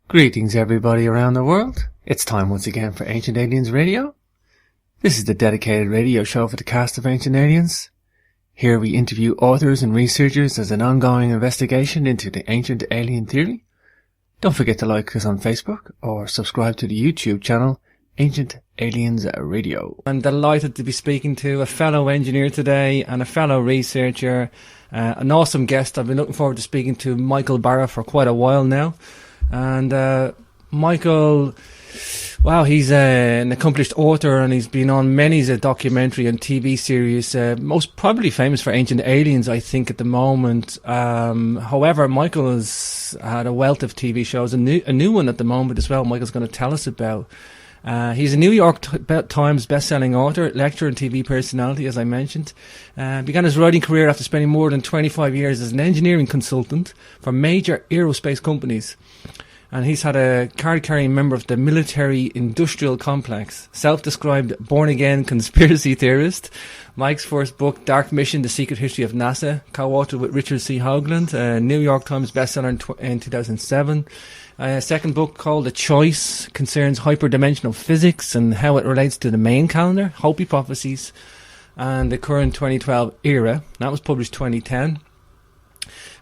Greetings everybody around the world. It's time once again for Ancient Aliens Radio. This is the dedicated radio show for the cast of Ancient Aliens. Here we interview authors and researchers as an ongoing investigation into the ancient alien theory. Don't forget to like us on Facebook or subscribe to the YouTube channel Ancient Aliens Radio. I'm delighted to be speaking to a fellow engineer today and a fellow researcher, an awesome guest. I've been looking forward to speaking to Michael Bara for quite a while now. And Michael, wow, he's an accomplished author and he's been on many documentary and TV series, most probably famous for Ancient Aliens, I think, at the moment. However, Michael has had a wealth of TV shows, a new one at the moment as well Michael's going to tell us about. He's a New York Times best-selling author, lecturer and TV personality, as I mentioned. Began his writing career after spending more than 25 years as an engineering consultant for major aerospace companies. And he's had a card-carrying member of the military-industrial complex, self-described born-again conspiracy theorist. Mike's first book, Dark Mission, The Secret History of NASA, co-authored with Richard C. Hoagland, a New York Times bestseller in 2007. A second book called The Choice concerns hyperdimensional physics and how it relates to the main calendar, Hopi prophecies, and the current 2012 era. That was published 2010.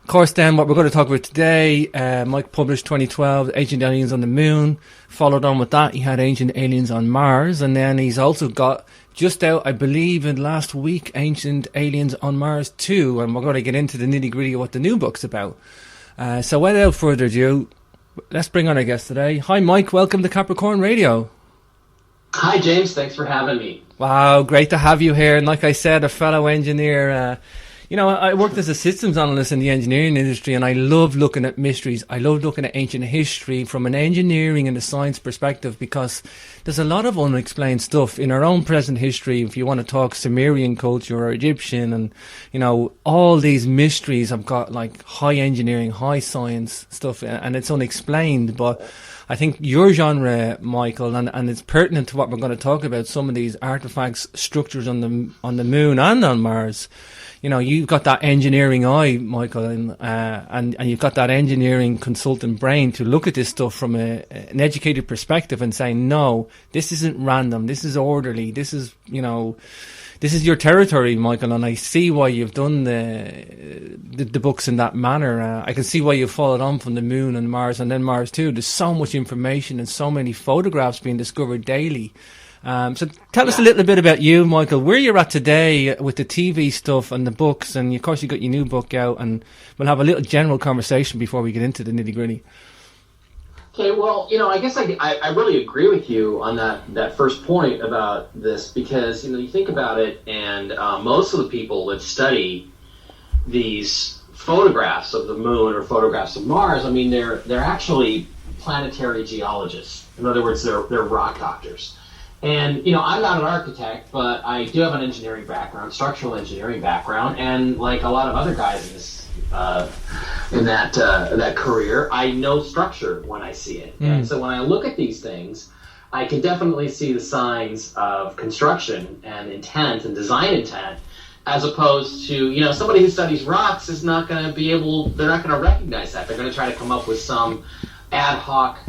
Of course, then, what we're going to talk about today, Mike published 2012, Ancient Aliens on the Moon. Followed on with that, he had Ancient Aliens on Mars. And then he's also got, just out, I believe, in last week, Ancient Aliens on Mars 2. And we're going to get into the nitty-gritty of what the new book's about. So without further ado, let's bring on our guest today. Hi, Mike. Welcome to Capricorn Radio. Hi, James. Thanks for having me. Wow, great to have you here. And like I said, a fellow engineer. I worked as a systems analyst in the engineering industry, and I love looking at mysteries. I love looking at ancient history from an engineering and a science perspective, because there's a lot of unexplained stuff in our own present history. If you want to talk Sumerian culture or Egyptian, and, all these mysteries have got like high engineering, high science stuff, and it's unexplained. But I think your genre, Michael, and it's pertinent to what we're going to talk about, some of these artifacts, structures on the moon and on Mars. You've got that engineering eye, Michael, and you've got that engineering consultant brain to look at this stuff from an educated perspective and say, no, this isn't random, this is orderly, this is your territory, Michael, and I see why you've done the books in that manner. I can see why you've followed on from the moon and Mars and then Mars too. There's so much information and so many photographs being discovered daily. So tell us a little bit about you, Michael, where you're at today with the TV stuff and the books, and of course you got your new book out, and we'll have a little general conversation before we get into the nitty-gritty. Okay, well, I guess I really agree with you on that first point about this, because, you think about it, and most of the people that study these photographs of the moon or photographs of Mars, they're actually planetary geologists. In other words, they're rock doctors. And, I'm not an architect, but I do have an engineering background, structural engineering background, and like a lot of other guys in that career, I know structure when I see it. And so when I look at these things, I can definitely see the signs of construction and intent and design intent, as opposed to, somebody who studies rocks is not going to they're not going to recognize that. They're going to try to come up with some ad hoc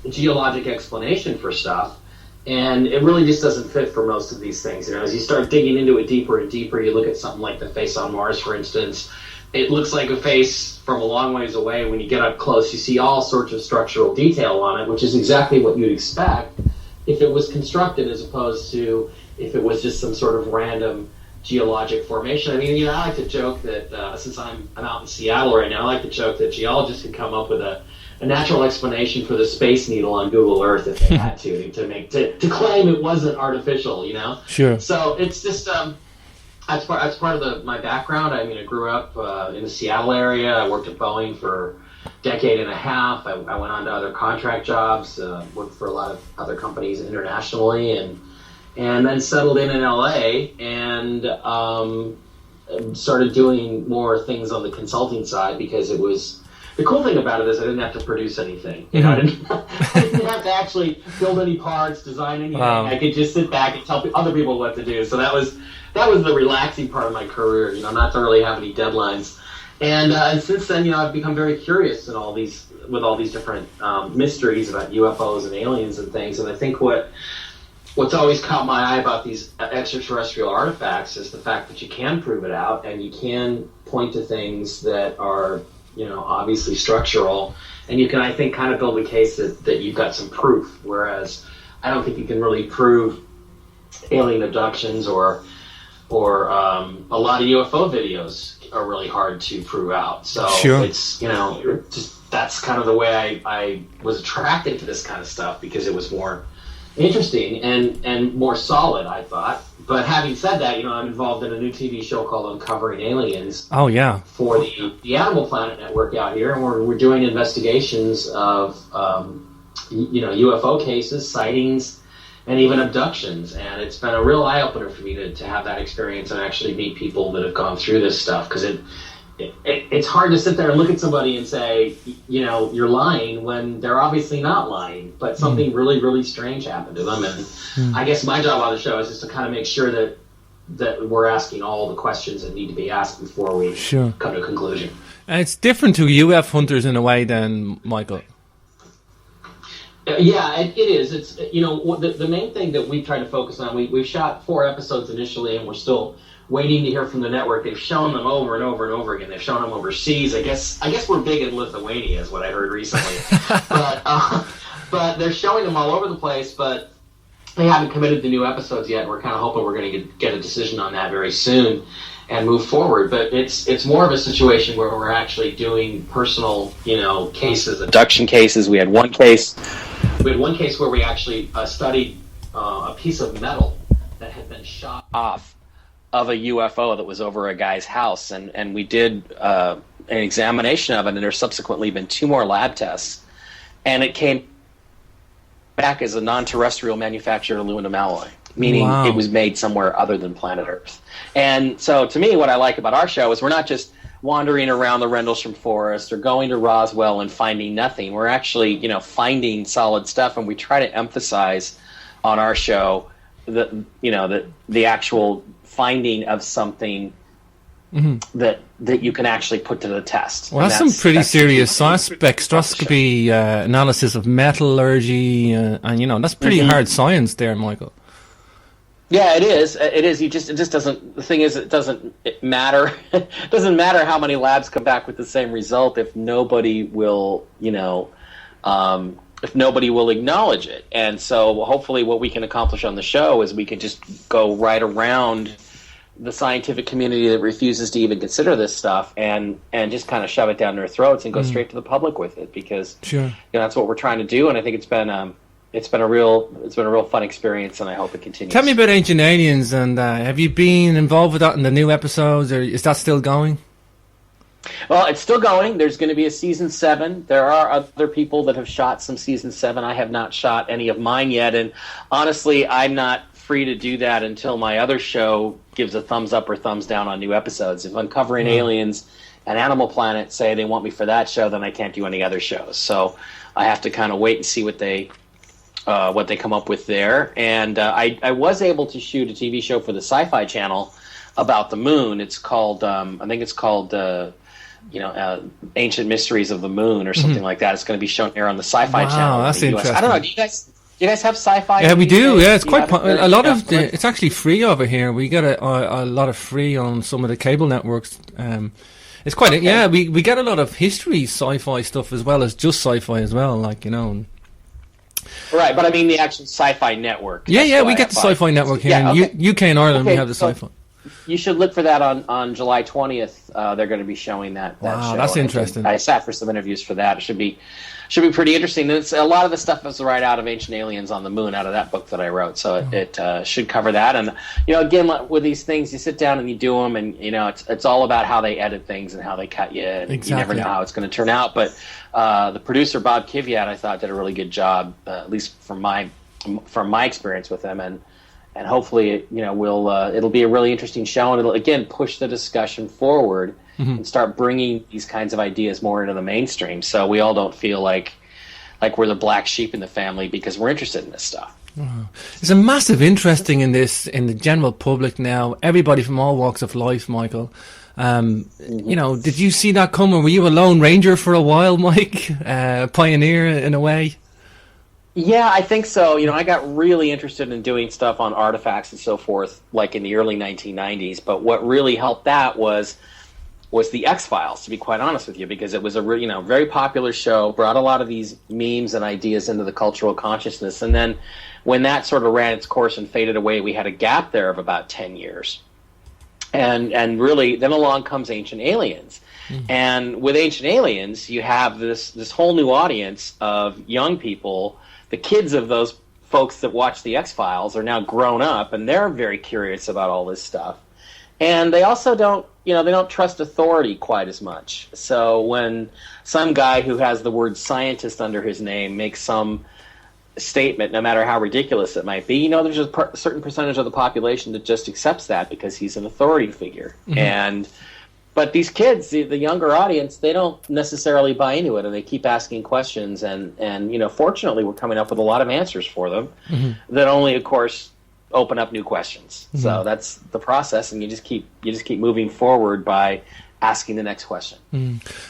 geologic explanation for stuff. And it really just doesn't fit for most of these things. As you start digging into it deeper and deeper, you look at something like the face on Mars, for instance. It looks like a face from a long ways away. When you get up close, you see all sorts of structural detail on it, which is exactly what you'd expect if it was constructed, as opposed to if it was just some sort of random geologic formation. I like to joke that since I'm out in Seattle right now, I like to joke that geologists can come up with a natural explanation for the Space Needle on Google Earth if they had to claim it wasn't artificial, Sure. So it's just that's part of my background. I grew up in the Seattle area. I worked at Boeing for a decade and a half. I went on to other contract jobs, worked for a lot of other companies internationally, and then settled in LA and started doing more things on the consulting side, because it was. The cool thing about it is I didn't have to produce anything. I didn't have to actually build any parts, design anything. Wow. I could just sit back and tell other people what to do. So that was the relaxing part of my career, not to really have any deadlines. And since then, I've become very curious in all these different mysteries about UFOs and aliens and things. And I think what's always caught my eye about these extraterrestrial artifacts is the fact that you can prove it out, and you can point to things that are, obviously structural, and you can, I think, kind of build a case that you've got some proof, whereas I don't think you can really prove alien abductions or a lot of UFO videos are really hard to prove out. So sure. It's, just that's kind of the way I was attracted to this kind of stuff, because it was more interesting and more solid, I thought. But having said that, I'm involved in a new TV show called Uncovering Aliens. Oh, yeah. For the Animal Planet Network out here, and we're doing investigations of UFO cases, sightings, and even abductions. And it's been a real eye opener for me to have that experience and actually meet people that have gone through this stuff, because it's hard to sit there and look at somebody and say, you're lying, when they're obviously not lying, but something really, really strange happened to them. And I guess my job on the show is just to kind of make sure that we're asking all the questions that need to be asked before we come to a conclusion. And it's different to UF hunters in a way then, Michael. Yeah, it is. It's, the main thing that we try to focus on, we've shot 4 episodes initially, and we're still waiting to hear from the network. They've shown them over and over and over again. They've shown them overseas. I guess we're big in Lithuania, is what I heard recently. But they're showing them all over the place, but they haven't committed to new episodes yet. We're kind of hoping we're going to get a decision on that very soon and move forward. But it's more of a situation where we're actually doing personal, cases, abduction cases. We had one case where we actually studied a piece of metal that had been shot off of a UFO that was over a guy's house, and we did an examination of it, and there's subsequently been 2 more lab tests, and it came back as a non-terrestrial manufactured aluminum alloy, meaning it was made somewhere other than planet Earth. And so to me, what I like about our show is we're not just wandering around the Rendlesham Forest or going to Roswell and finding nothing. We're actually, finding solid stuff, and we try to emphasize on our show the actual finding of something that you can actually put to the test. Well, that's some pretty serious science, spectroscopy, analysis of metallurgy, and that's pretty hard science there, Michael. Yeah, it is. It is. It just doesn't. The thing is, it doesn't matter. It doesn't matter how many labs come back with the same result if nobody will, if nobody will acknowledge it. And so, hopefully, what we can accomplish on the show is we can just go right around the scientific community that refuses to even consider this stuff and just kind of shove it down their throats and go straight to the public with it, because that's what we're trying to do. And I think it's been a real fun experience, and I hope it continues. Tell me about Ancient Aliens, and have you been involved with that in the new episodes, or is that still going? Well, it's still going. There's going to be a season 7. There are other people that have shot some season 7. I have not shot any of mine yet, and honestly, I'm not free to do that until my other show gives a thumbs up or thumbs down on new episodes. If Uncovering Aliens and Animal Planet say they want me for that show, then I can't do any other shows. So I have to kind of wait and see what they come up with there. And I was able to shoot a TV show for the Sci-Fi Channel about the moon. It's called, I think it's called, Ancient Mysteries of the Moon or something like that. It's going to be shown here on the Sci-Fi Channel. Wow, that's interesting. I don't know. Do you guys have Sci-Fi? Yeah, we do. Yeah, it's quite a lot of. It's actually free over here. We get a lot of free on some of the cable networks. It's quite. Okay. Yeah, we get a lot of history sci-fi stuff as well as just sci-fi as well. Like Right, but I mean the actual Sci-Fi Network. Yeah, we get the Sci-Fi Network here in UK and Ireland. We have the Sci-Fi. You should look for that on July 20th. They're going to be showing that wow, show. That's interesting. I sat for some interviews for that. It should be pretty interesting. It's, a lot of the stuff is right out of Ancient Aliens on the Moon, out of that book that I wrote. So it should cover that. And again, with these things, you sit down and you do them, and it's all about how they edit things and how they cut you. And exactly. You never know how it's going to turn out. But the producer Bob Kiviat, I thought, did a really good job, at least from my experience with him. And hopefully, it'll be a really interesting show, and it'll again push the discussion forward and start bringing these kinds of ideas more into the mainstream, so we all don't feel like we're the black sheep in the family because we're interested in this stuff. There's a massive interest in this in the general public now. Everybody from all walks of life, Michael. You know, did you see that coming? Were you a lone ranger for a while, Mike? Pioneer in a way? Yeah, I think so. You know, I got really interested in doing stuff on artifacts and so forth, like in the early 1990s. But what really helped that was the X-Files, to be quite honest with you, because it was a very popular show, brought a lot of these memes and ideas into the cultural consciousness. And then when that sort of ran its course and faded away, we had a gap there of about 10 years. And really, then along comes Ancient Aliens. Mm-hmm. And with Ancient Aliens, you have this whole new audience of young people. The kids of those folks that watch the X-Files are now grown up, and they're very curious about all this stuff. And they also don't trust authority quite as much. So when some guy who has the word scientist under his name makes some statement, no matter how ridiculous it might be, there's a certain percentage of the population that just accepts that because he's an authority figure. Mm-hmm. But these kids, the younger audience, they don't necessarily buy into it, and they keep asking questions. And fortunately, we're coming up with a lot of answers for them that only, of course, open up new questions. Mm-hmm. So that's the process, and you just keep moving forward by asking the next question.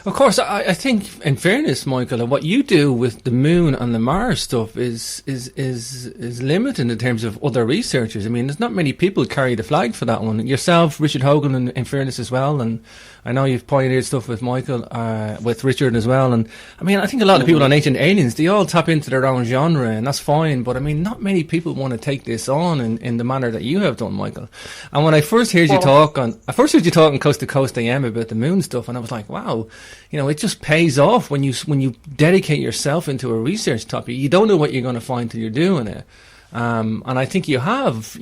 Of course, I think, in fairness, Michael, what you do with the Moon and the Mars stuff is limited in terms of other researchers. I mean, there's not many people who carry the flag for that one. Yourself, Richard Hogan, in fairness as well, and I know you've pioneered stuff with Michael, with Richard as well. And I mean, I think a lot of people on Ancient Aliens, they all tap into their own genre, and that's fine. But I mean, not many people want to take this on in the manner that you have done, Michael. And when I first heard you talk on Coast to Coast AM about the Moon stuff, and I was like, wow, it just pays off when you dedicate yourself into a research topic. You don't know what you're going to find till you're doing it. And I think you have,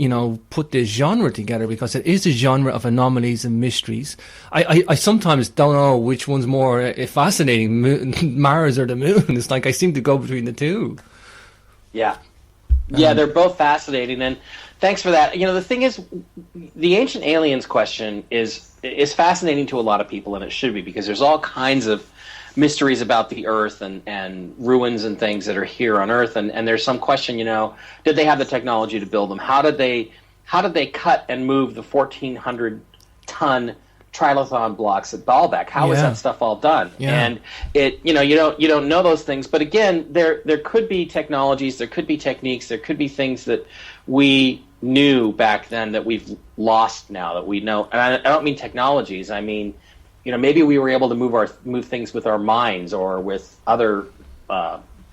put this genre together because it is a genre of anomalies and mysteries. I sometimes don't know which one's more fascinating, Mars or the Moon. It's like I seem to go between the two. Yeah. Yeah, they're both fascinating. And thanks for that. The thing is, the Ancient Aliens question is fascinating to a lot of people, and it should be, because there's all kinds of mysteries about the Earth and ruins and things that are here on Earth, and there's some question, did they have the technology to build them? How did they cut and move the 1,400-ton trilithon blocks at Baalbek? How was that stuff all done? Yeah. And you don't know those things, but again, there could be technologies, there could be techniques, there could be things that we knew back then that we've lost now, that we know. And I don't mean technologies, I mean, maybe we were able to move things with our minds or with other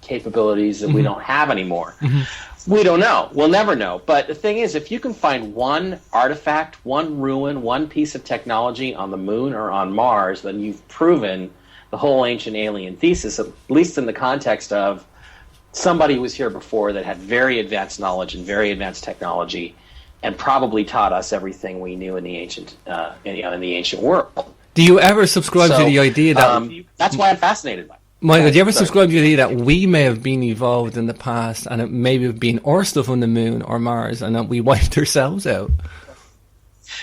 capabilities that we don't have anymore. Mm-hmm. We don't know. We'll never know. But the thing is, if you can find one artifact, one ruin, one piece of technology on the Moon or on Mars, then you've proven the whole Ancient Alien thesis, at least in the context of somebody was here before that had very advanced knowledge and very advanced technology, and probably taught us everything we knew in the ancient world. Do you ever subscribe to the idea that... that's why I'm fascinated by it. Michael, do you ever subscribe to the idea that we may have been evolved in the past, and it may have been our stuff on the Moon or Mars, and that we wiped ourselves out?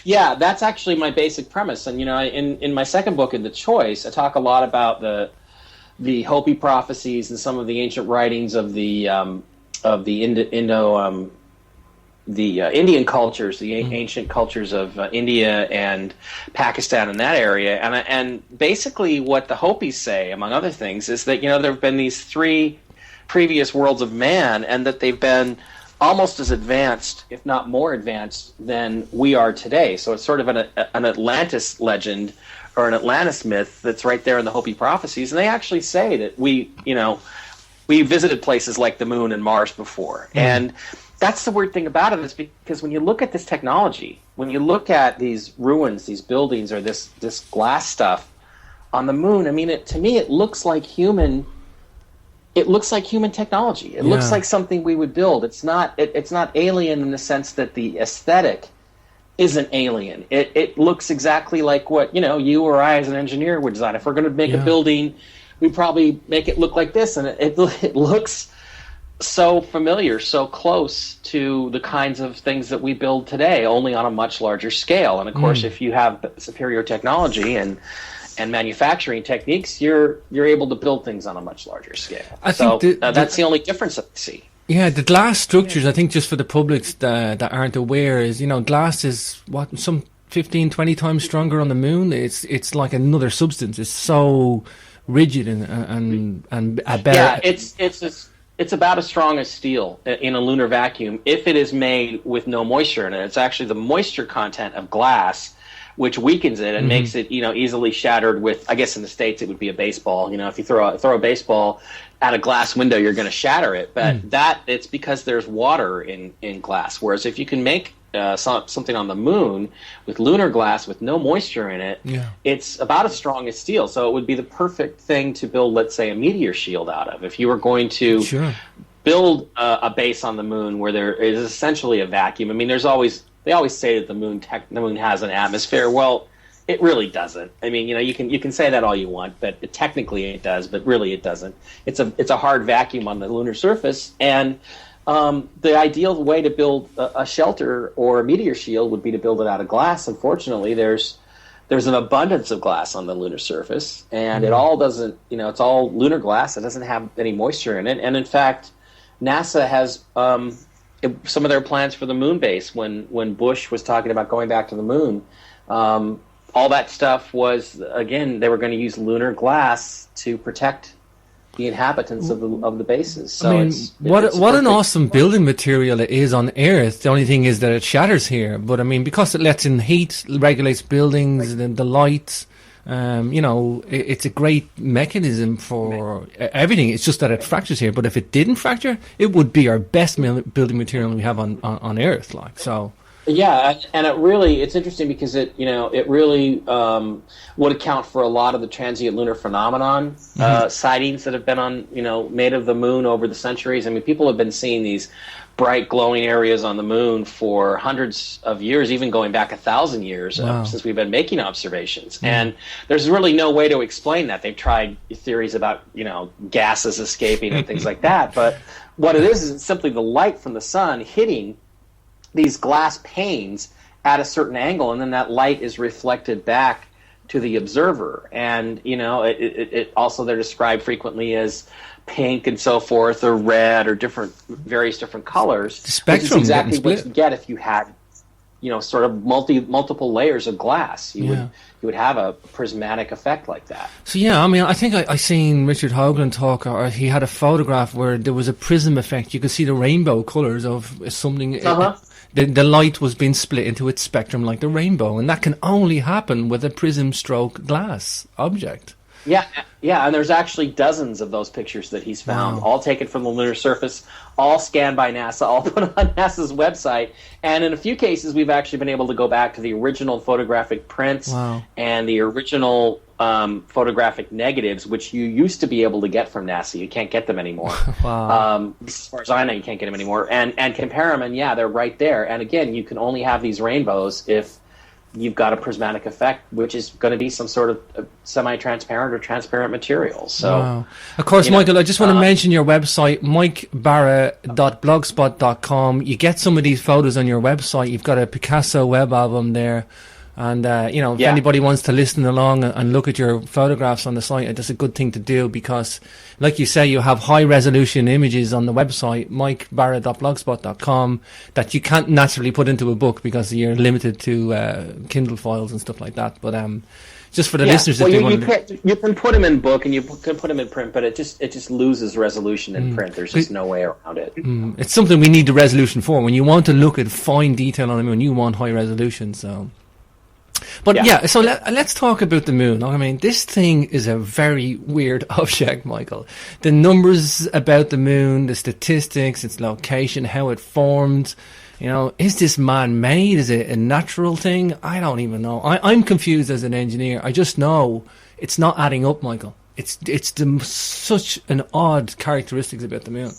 Yeah, that's actually my basic premise. And, in my second book, In the Choice, I talk a lot about the Hopi prophecies and some of the ancient writings of the Indian cultures, the ancient cultures of India and Pakistan and that area. And basically what the Hopis say, among other things, is that, there have been these 3 previous worlds of man, and that they've been almost as advanced, if not more advanced, than we are today. So it's sort of an Atlantis legend or an Atlantis myth that's right there in the Hopi prophecies. And they actually say that we visited places like the Moon and Mars before. And that's the weird thing about it, is because when you look at this technology, when you look at these ruins, these buildings, or this glass stuff on the Moon, I mean, to me, it looks like human. It looks like human technology. It looks like something we would build. It's not alien in the sense that the aesthetic isn't alien. It looks exactly like what you or I as an engineer would design. If we're going to make a building, we'd probably make it look like this, and it looks so familiar, so close to the kinds of things that we build today, only on a much larger scale. And of course, if you have superior technology and manufacturing techniques, you're able to build things on a much larger scale. I think that's the only difference that I see. Yeah, the glass structures, I think just for the publics that aren't aware, is, glass is some 15, 20 times stronger on the moon. It's like another substance. It's so rigid and a better. Yeah, it's about as strong as steel in a lunar vacuum if it is made with no moisture in it. It's actually the moisture content of glass which weakens it and makes it, easily shattered with, I guess in the States it would be a baseball. If you throw a baseball at a glass window, you're going to shatter it. But it's because there's water in glass. Whereas if you can make something on the moon with lunar glass with no moisture in it, it's about as strong as steel. So it would be the perfect thing to build, let's say, a meteor shield out of. If you were going to build a base on the moon where there is essentially a vacuum. I mean, they always say that the moon has an atmosphere. Well, it really doesn't. I mean, you can say that all you want, but technically it does, but really it doesn't. It's a hard vacuum on the lunar surface, and the ideal way to build a shelter or a meteor shield would be to build it out of glass. Unfortunately, there's an abundance of glass on the lunar surface, and it all doesn't. It's all lunar glass. It doesn't have any moisture in it, and in fact, NASA has some of their plans for the moon base when Bush was talking about going back to the moon. All that stuff was, again, they were going to use lunar glass to protect the inhabitants of the bases. So what an awesome building material it is on Earth. The only thing is that it shatters here. But I mean, because it lets in heat, regulates buildings, the lights. It's a great mechanism for everything. It's just that it fractures here. But if it didn't fracture, it would be our best building material we have on Earth. So. Yeah, and it's interesting because it really would account for a lot of the transient lunar phenomenon sightings that have been made of the moon over the centuries. I mean, people have been seeing these bright glowing areas on the moon for hundreds of years, even going back 1,000 years since we've been making observations. And there's really no way to explain that. They've tried theories about gases escaping and things like that, but what it is simply the light from the sun hitting these glass panes at a certain angle, and then that light is reflected back to the observer. And it also, they're described frequently as pink and so forth, or red, or various different colors. The spectrum, which is exactly what you get if you had sort of multiple layers of glass. You would have a prismatic effect like that. So I mean, I think I seen Richard Hoagland talk, or he had a photograph where there was a prism effect. You could see the rainbow colors of something. The light was being split into its spectrum like the rainbow, and that can only happen with a prism stroke glass object. Yeah, and there's actually dozens of those pictures that he's found, all taken from the lunar surface, all scanned by NASA, all put on NASA's website. And in a few cases, we've actually been able to go back to the original photographic prints and the original photographic negatives, which you used to be able to get from NASA. You can't get them anymore. As far as I know, you can't get them anymore. And compare them, and they're right there. And again, you can only have these rainbows if you've got a prismatic effect, which is going to be some sort of semi-transparent or transparent material. So, of course, Michael, I just want to mention your website, mikebara.blogspot.com. You get some of these photos on your website. You've got a Picasso web album there. And, if anybody wants to listen along and look at your photographs on the site, that's a good thing to do because, like you say, you have high-resolution images on the website, mikebara.blogspot.com, that you can't naturally put into a book because you're limited to Kindle files and stuff like that. But just for the listeners, you can put them in book and you can put them in print, but it just loses resolution in print. There's just no way around it. It's something we need the resolution for. When you want to look at fine detail on the moon, you want high resolution, so... But so let's talk about the moon. I mean, this thing is a very weird object, Michael. The numbers about the moon, the statistics, its location, how it formed, is this man-made? Is it a natural thing? I don't even know. I'm confused as an engineer. I just know it's not adding up, Michael. It's such an odd characteristics about the moon.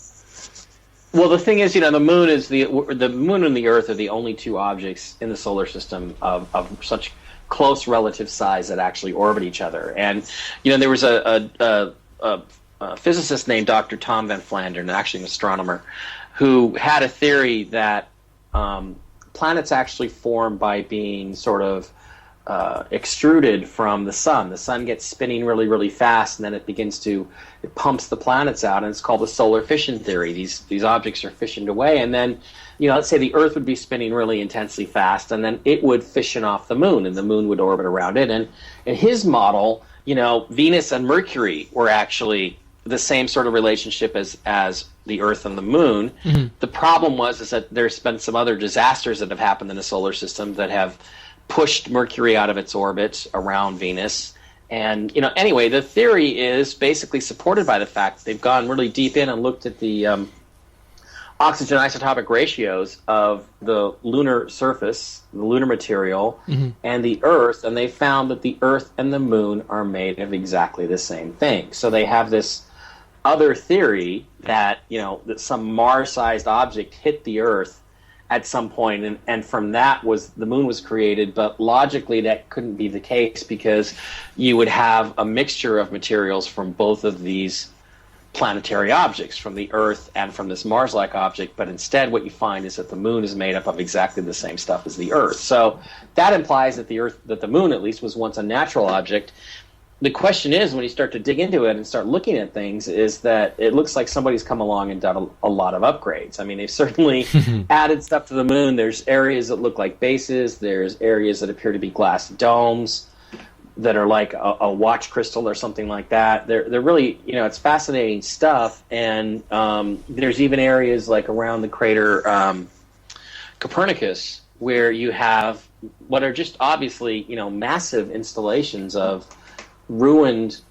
Well, the thing is, the moon is the moon and the Earth are the only two objects in the solar system of such close relative size that actually orbit each other. And there was a physicist named Dr. Tom Van Flandern, actually an astronomer, who had a theory that planets actually form by being sort of extruded from the sun. The sun gets spinning really, really fast, and then it pumps the planets out, and it's called the solar fission theory. These objects are fissioned away, and then, let's say the Earth would be spinning really intensely fast, and then it would fission off the moon, and the moon would orbit around it. And in his model, Venus and Mercury were actually the same sort of relationship as the Earth and the Moon. Mm-hmm. The problem is that there's been some other disasters that have happened in the solar system that have pushed Mercury out of its orbit around Venus. And, anyway, the theory is basically supported by the fact that they've gone really deep in and looked at the oxygen isotopic ratios of the lunar surface, the lunar material, mm-hmm. and the Earth, and they found that the Earth and the Moon are made of exactly the same thing. So they have this other theory that, that some Mars-sized object hit the Earth at some point, and from that the moon was created, but logically that couldn't be the case because you would have a mixture of materials from both of these planetary objects, from the Earth and from this Mars-like object, but instead what you find is that the moon is made up of exactly the same stuff as the Earth. So that implies that the moon at least was once a natural object. The question is, when you start to dig into it and start looking at things, is that it looks like somebody's come along and done a lot of upgrades. I mean, they've certainly added stuff to the moon. There's areas that look like bases. There's areas that appear to be glass domes that are like a watch crystal or something like that. They're really, it's fascinating stuff. And there's even areas like around the crater Copernicus where you have what are just obviously, massive installations of ruined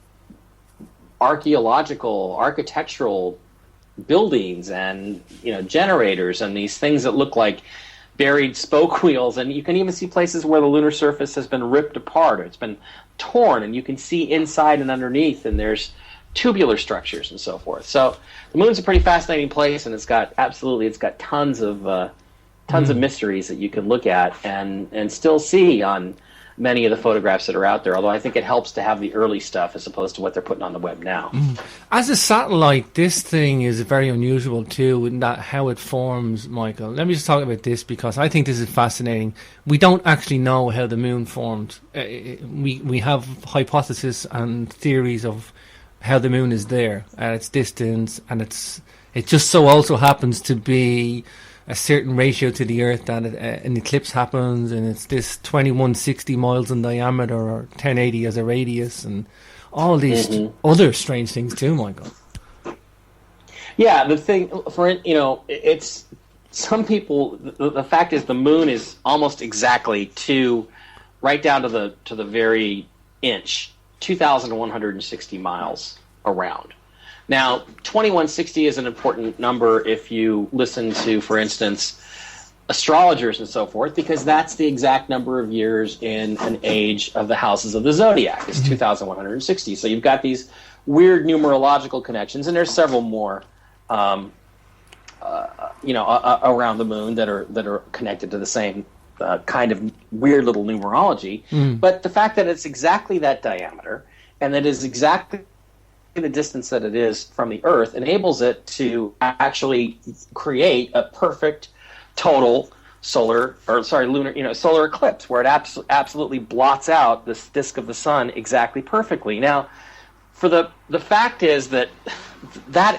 architectural buildings and generators and these things that look like buried spoke wheels, and you can even see places where the lunar surface has been ripped apart or it's been torn, and you can see inside and underneath, and there's tubular structures and so forth. So the moon's a pretty fascinating place, and it's got tons of mysteries that you can look at and still see on many of the photographs that are out there, although I think it helps to have the early stuff as opposed to what they're putting on the web now. As a satellite, this thing is very unusual too, in that how it forms, Michael. Let me just talk about this because I think this is fascinating. We don't actually know how the moon formed. We have hypotheses and theories of how the moon is there at its distance, and it just so also happens to be a certain ratio to the Earth that an eclipse happens, and it's this 2160 miles in diameter or 1080 as a radius, and all these other strange things too, Michael. Yeah, the thing it's some people. The fact is, the moon is almost exactly right down to the very inch, 2,160 miles around. Now, 2160 is an important number if you listen to, for instance, astrologers and so forth, because that's the exact number of years in an age of the houses of the zodiac. It's 2,160. So you've got these weird numerological connections, and there's several more, around the moon that are connected to the same kind of weird little numerology. But the fact that it's exactly that diameter, and that is exactly the distance that it is from the Earth, enables it to actually create a perfect total solar eclipse where it absolutely blots out this disk of the sun exactly perfectly. Now, for the fact is that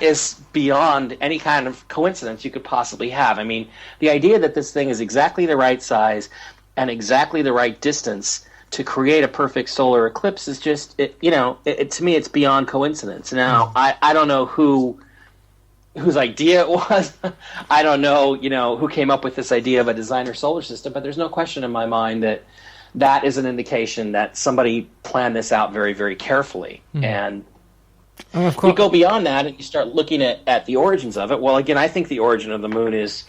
is beyond any kind of coincidence you could possibly have. I mean, the idea that this thing is exactly the right size and exactly the right distance to create a perfect solar eclipse is just, to me, it's beyond coincidence. Now, I don't know whose idea it was. I don't know, who came up with this idea of a designer solar system, but there's no question in my mind that is an indication that somebody planned this out very, very carefully. And of course, you go beyond that and you start looking at the origins of it. Well, again, I think the origin of the moon is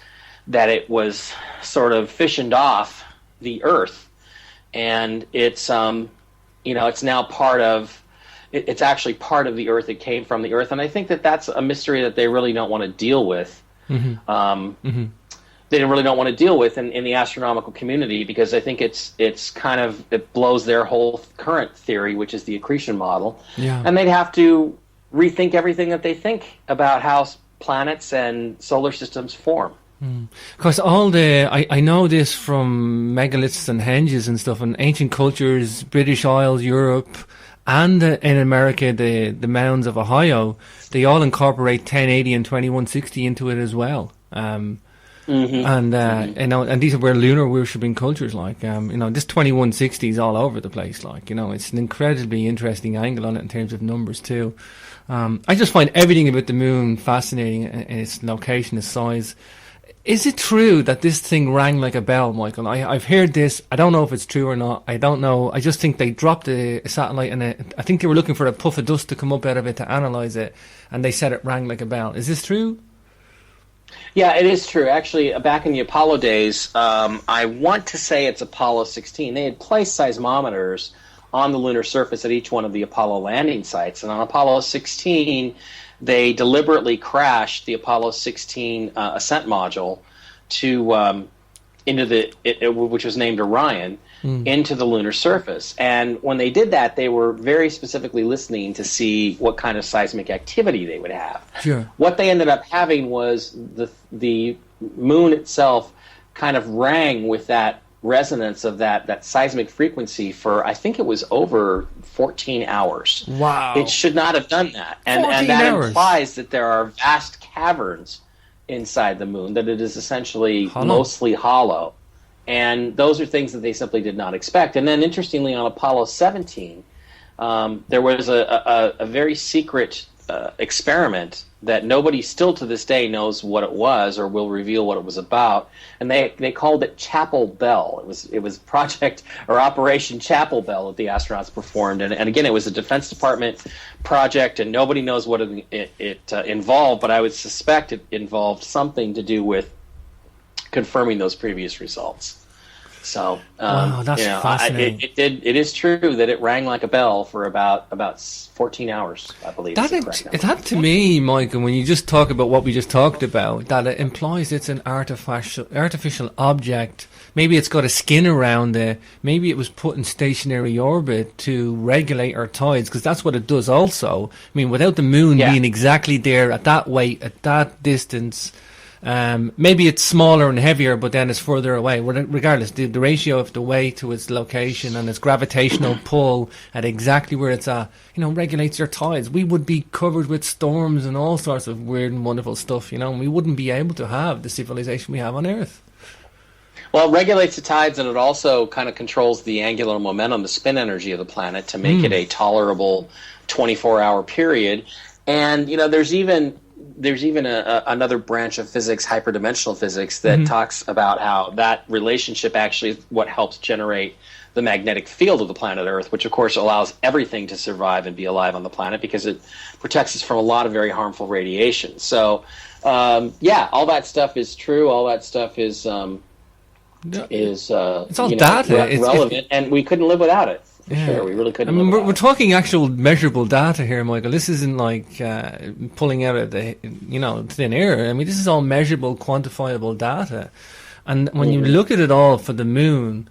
that it was sort of fissioned off the Earth. And it's it's now it's actually part of the Earth. It came from the Earth, and I think that's a mystery that they really don't want to deal with. They really don't want to deal with in the astronomical community, because I think it blows their whole current theory, which is the accretion model. And they'd have to rethink everything that they think about how planets and solar systems form. Of course, I know this from megaliths and henges and stuff, and ancient cultures, British Isles, Europe, and in America, the mounds of Ohio, they all incorporate 1080 and 2160 into it as well. And these are where lunar worshipping cultures, like, this 2160 is all over the place, like, it's an incredibly interesting angle on it in terms of numbers too. I just find everything about the moon fascinating, in its location, its size. Is it true that this thing rang like a bell, Michael? I've heard this. I don't know if it's true or not. I don't know. I just think they dropped a satellite, and I think they were looking for a puff of dust to come up out of it to analyze it, and they said it rang like a bell. Is this true? Yeah, it is true. Actually, back in the Apollo days, I want to say it's Apollo 16. They had placed seismometers on the lunar surface at each one of the Apollo landing sites, and on Apollo 16, they deliberately crashed the Apollo 16 ascent module which was named Orion, into the lunar surface. And when they did that, they were very specifically listening to see what kind of seismic activity they would have. Sure. What they ended up having was the moon itself kind of rang with that resonance of that seismic frequency for, I think it was over 14 hours. Wow. It should not have done that. And that hours. implies that there are vast caverns inside the moon, that it is essentially mostly hollow. And those are things that they simply did not expect. And then, interestingly, on Apollo 17, there was a very secret experiment that nobody still to this day knows what it was or will reveal what it was about. And they called it Chapel Bell. It was Project or Operation Chapel Bell that the astronauts performed. And again, it was a Defense Department project, and nobody knows what it involved, but I would suspect it involved something to do with confirming those previous results. So, wow, that's fascinating. It is true that it rang like a bell for about 14 hours, I believe. That to me, Michael, when you just talk about what we just talked about, that it implies it's an artificial object. Maybe it's got a skin around it. Maybe it was put in stationary orbit to regulate our tides, because that's what it does also. I mean, without the moon being exactly there at that weight, at that distance, maybe it's smaller and heavier, but then it's further away. Regardless, the ratio of the weight to its location and its gravitational pull at exactly where it's at, regulates your tides. We would be covered with storms and all sorts of weird and wonderful stuff, and we wouldn't be able to have the civilization we have on Earth. Well, it regulates the tides, and it also kind of controls the angular momentum, the spin energy of the planet, to make it a tolerable 24-hour period. And, there's even another branch of physics, hyperdimensional physics, that talks about how that relationship actually is what helps generate the magnetic field of the planet Earth, which of course allows everything to survive and be alive on the planet because it protects us from a lot of very harmful radiation. So, all that stuff is true. All that stuff is it's all data. Relevant, and we couldn't live without it. Sure, we really couldn't. I mean, we're talking actual measurable data here, Michael. This isn't like pulling out of the thin air. I mean, this is all measurable, quantifiable data. And when you look at it all for the moon,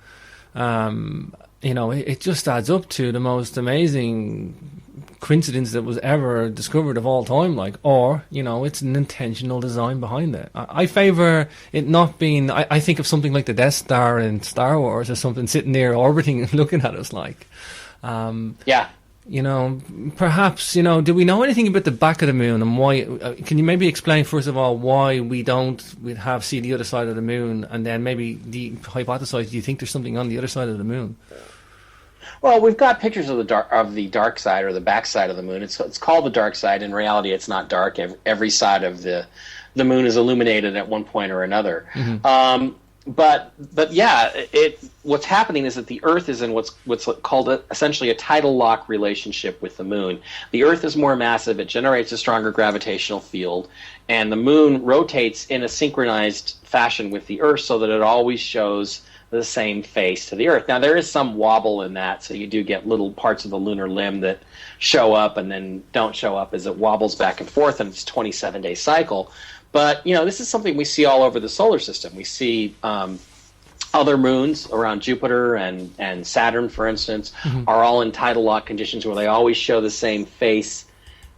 it just adds up to the most amazing coincidence that was ever discovered of all time. It's an intentional design behind it. I favor it not being. I think of something like the Death Star in Star Wars or something sitting there orbiting and looking at us like. Perhaps, do we know anything about the back of the moon and why? Can you maybe explain, first of all, why we see the other side of the moon, and then maybe hypothesize, do you think there's something on the other side of the moon? Well, we've got pictures of the dark side, or the back side of the moon. It's called the dark side. In reality, it's not dark. Every side of the moon is illuminated at one point or another. But what's happening is that the Earth is in what's called essentially a tidal lock relationship with the moon. The Earth is more massive; it generates a stronger gravitational field, and the moon rotates in a synchronized fashion with the Earth, so that it always shows the same face to the Earth. Now, there is some wobble in that, so you do get little parts of the lunar limb that show up and then don't show up as it wobbles back and forth, and it's a 27-day cycle. But, this is something we see all over the solar system. We see other moons around Jupiter and Saturn, for instance, are all in tidal lock conditions where they always show the same face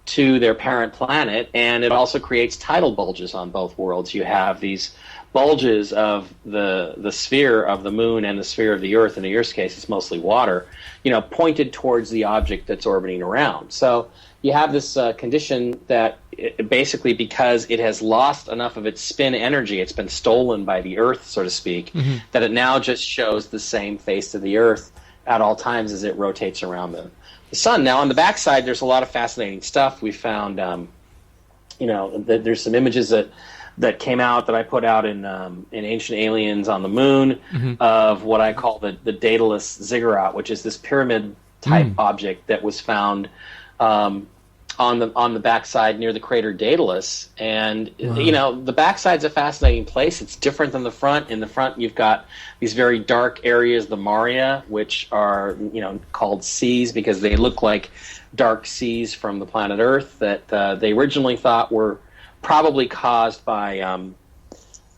to their parent planet, and it also creates tidal bulges on both worlds. You have these bulges of the sphere of the moon and the sphere of the Earth, in the Earth's case it's mostly water, pointed towards the object that's orbiting around. So you have this condition that basically, because it has lost enough of its spin energy, it's been stolen by the Earth, so to speak, that it now just shows the same face of the Earth at all times as it rotates around the sun. Now on the backside there's a lot of fascinating stuff. We found there's some images that came out that I put out in Ancient Aliens on the Moon of what I call the Daedalus ziggurat, which is this pyramid type object that was found on the backside near the crater Daedalus. And the backside's a fascinating place. It's different than the front. In the front you've got these very dark areas, the Maria, which are called seas because they look like dark seas from the planet Earth that they originally thought were probably caused by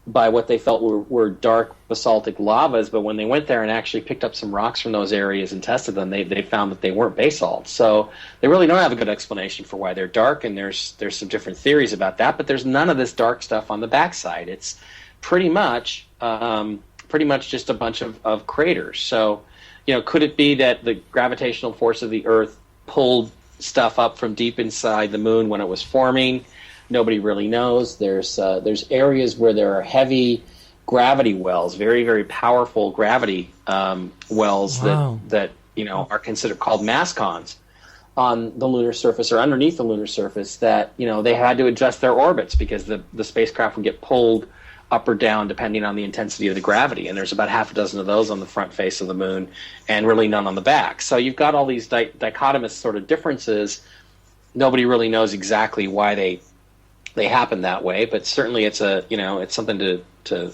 what they felt were dark basaltic lavas, but when they went there and actually picked up some rocks from those areas and tested them, they found that they weren't basalt. So they really don't have a good explanation for why they're dark, and there's some different theories about that, but there's none of this dark stuff on the backside. It's pretty much just a bunch of craters. So, could it be that the gravitational force of the Earth pulled stuff up from deep inside the moon when it was forming? Nobody really knows. There's areas where there are heavy gravity wells, very, very powerful gravity wells that are considered called mascons on the lunar surface or underneath the lunar surface that they had to adjust their orbits because the spacecraft would get pulled up or down depending on the intensity of the gravity. And there's about half a dozen of those on the front face of the moon and really none on the back. So you've got all these dichotomous sort of differences. Nobody really knows exactly why they happen that way, but certainly it's something to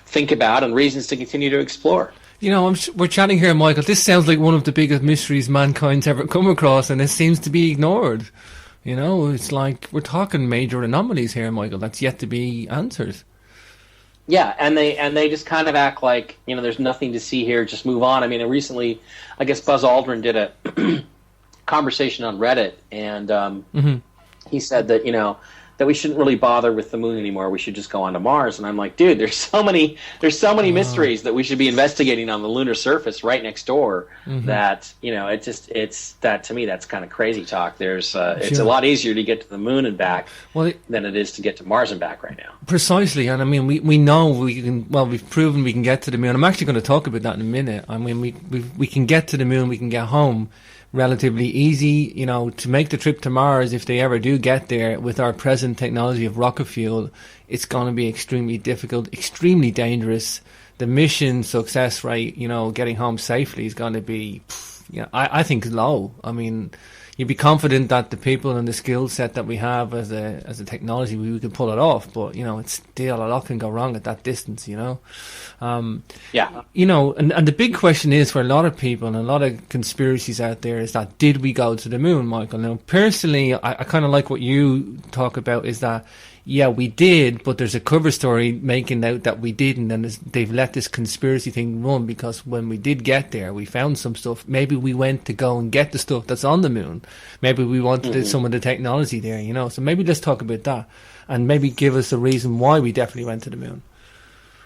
think about and reasons to continue to explore. We're chatting here, Michael. This sounds like one of the biggest mysteries mankind's ever come across, and it seems to be ignored. It's like we're talking major anomalies here, Michael, that's yet to be answered. Yeah, and they just kind of act like, there's nothing to see here, just move on. I mean, recently, I guess Buzz Aldrin did a conversation on Reddit, and he said that, that we shouldn't really bother with the moon anymore. We should just go on to Mars. And I'm like, dude, there's so many mysteries that we should be investigating on the lunar surface right next door. That that to me that's kind of crazy talk. It's a lot easier to get to the moon and back than it is to get to Mars and back right now. Precisely, and I mean we know we can. Well, we've proven we can get to the moon. I'm actually going to talk about that in a minute. I mean we can get to the moon. We can get home relatively easy, to make the trip to Mars, if they ever do get there, with our present technology of rocket fuel, it's going to be extremely difficult, extremely dangerous. The mission success rate, getting home safely is going to be, I think low. I mean, you'd be confident that the people and the skill set that we have as a technology, we can pull it off, but, it's still a lot can go wrong at that distance, and the big question is for a lot of people and a lot of conspiracies out there is that, did we go to the moon, Michael? Now, personally, I kind of like what you talk about is that, yeah, we did, but there's a cover story making out that we didn't, and they've let this conspiracy thing run because when we did get there, we found some stuff. Maybe we went to go and get the stuff that's on the moon. Maybe we wanted some of the technology there, So maybe let's talk about that and maybe give us a reason why we definitely went to the moon.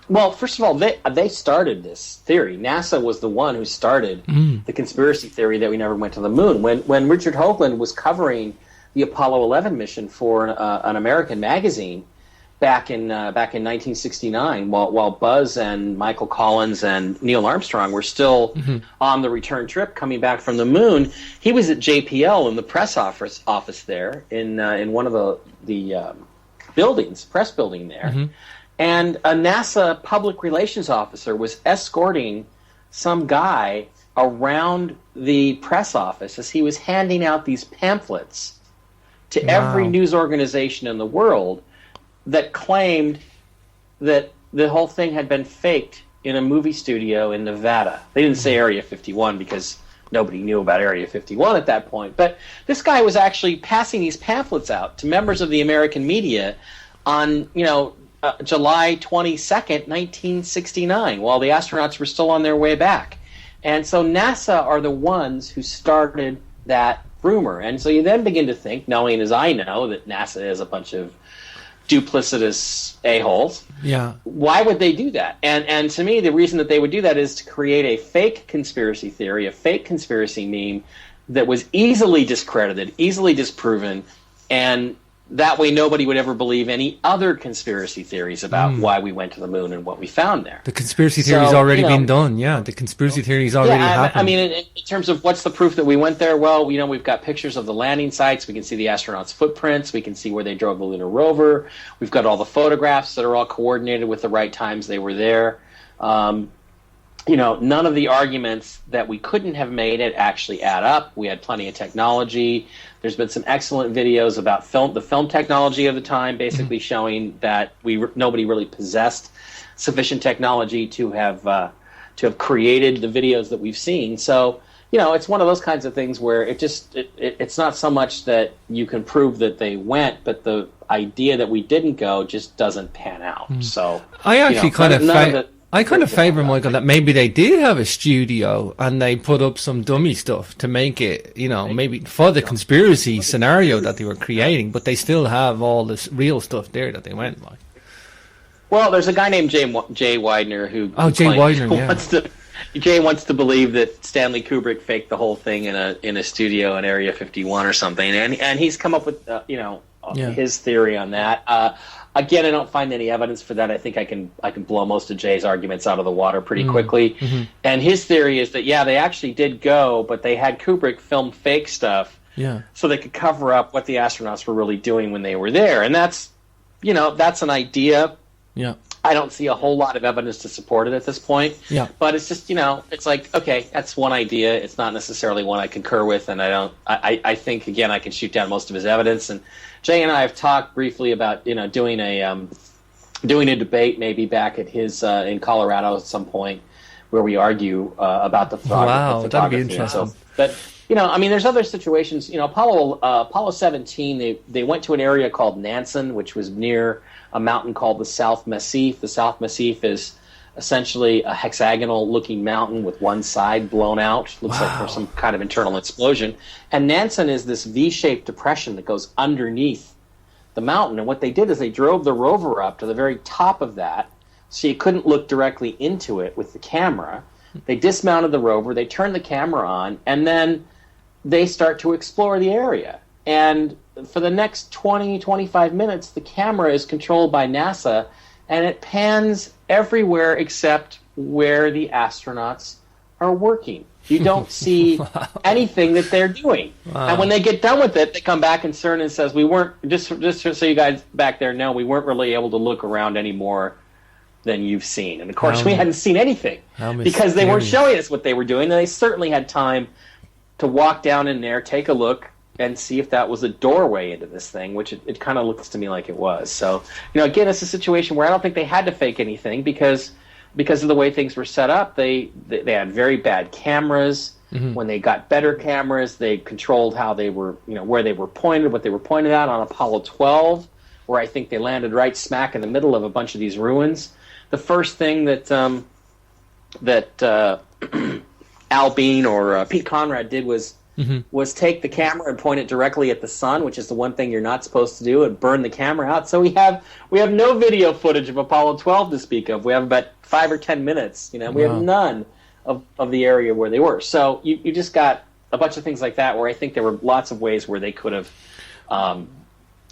Well, first of all, they started this theory. NASA was the one who started the conspiracy theory that we never went to the moon. When Richard Hoagland was covering the Apollo 11 mission for an American magazine back in 1969, while Buzz and Michael Collins and Neil Armstrong were still on the return trip coming back from the moon, he was at JPL in the press office there in one of the buildings, press building there. And a NASA public relations officer was escorting some guy around the press office as he was handing out these pamphlets to every news organization in the world that claimed that the whole thing had been faked in a movie studio in Nevada. They didn't say Area 51 because nobody knew about Area 51 at that point. But this guy was actually passing these pamphlets out to members of the American media on, July 22nd, 1969, while the astronauts were still on their way back. And so NASA are the ones who started that rumor. And so you then begin to think, knowing as I know, that NASA is a bunch of duplicitous a-holes. Yeah. Why would they do that? And to me, the reason that they would do that is to create a fake conspiracy theory, a fake conspiracy meme that was easily discredited, easily disproven, and that way nobody would ever believe any other conspiracy theories about why we went to the moon and what we found there. The conspiracy theory's already been done. Yeah, the conspiracy theory's already happened. I mean, in terms of what's the proof that we went there, well, we've got pictures of the landing sites. We can see the astronauts' footprints. We can see where they drove the lunar rover. We've got all the photographs that are all coordinated with the right times they were there. None of the arguments that we couldn't have made it actually add up. We had plenty of technology. There's been some excellent videos about the film technology of the time, basically showing that nobody really possessed sufficient technology to have created the videos that we've seen. So, it's one of those kinds of things where it's not so much that you can prove that they went, but the idea that we didn't go just doesn't pan out. So I actually I kind of favour, Michael, that maybe they did have a studio and they put up some dummy stuff to make it, maybe for the conspiracy scenario that they were creating, but they still have all this real stuff there that they went by. Well, there's a guy named Jay Widener who Jay wants to believe that Stanley Kubrick faked the whole thing in a studio in Area 51 or something, and he's come up with his theory on that. Again, I don't find any evidence for that. I think I can blow most of Jay's arguments out of the water pretty quickly. Mm-hmm. And his theory is that, they actually did go, but they had Kubrick film fake stuff so they could cover up what the astronauts were really doing when they were there. And that's an idea. Yeah. I don't see a whole lot of evidence to support it at this point. Yeah. But it's just, it's like, okay, that's one idea. It's not necessarily one I concur with, and I think, again, I can shoot down most of his evidence. And Jay and I have talked briefly about, doing a debate maybe back at his in Colorado at some point where we argue about the photography. That'd be interesting. But there's other situations. Apollo 17, they went to an area called Nansen, which was near a mountain called the South Massif. The South Massif is essentially a hexagonal-looking mountain with one side blown out. Looks like there's some kind of internal explosion. And Nansen is this V-shaped depression that goes underneath the mountain. And what they did is they drove the rover up to the very top of that so you couldn't look directly into it with the camera. They dismounted the rover, they turned the camera on, and then they start to explore the area. And for the next 20, 25 minutes, the camera is controlled by NASA, and it pans everywhere except where the astronauts are working. You don't see anything that they're doing. Wow. And when they get done with it, they come back and CERN and says, we weren't, just so you guys back there know, we weren't really able to look around any more than you've seen. And of course, we hadn't seen anything because they weren't showing us what they were doing. And they certainly had time to walk down in there, take a look, and see if that was a doorway into this thing, which it kind of looks to me like it was. So, again, it's a situation where I don't think they had to fake anything because of the way things were set up. They had very bad cameras. Mm-hmm. When they got better cameras, they controlled how they were, where they were pointed, what they were pointed at on Apollo 12, where I think they landed right smack in the middle of a bunch of these ruins. The first thing that Al Bean or Pete Conrad did was take the camera and point it directly at the sun, which is the one thing you're not supposed to do, and burn the camera out. So we have no video footage of Apollo 12 to speak of. We have about 5 or 10 minutes. We have none of the area where they were. So you just got a bunch of things like that where I think there were lots of ways where they could have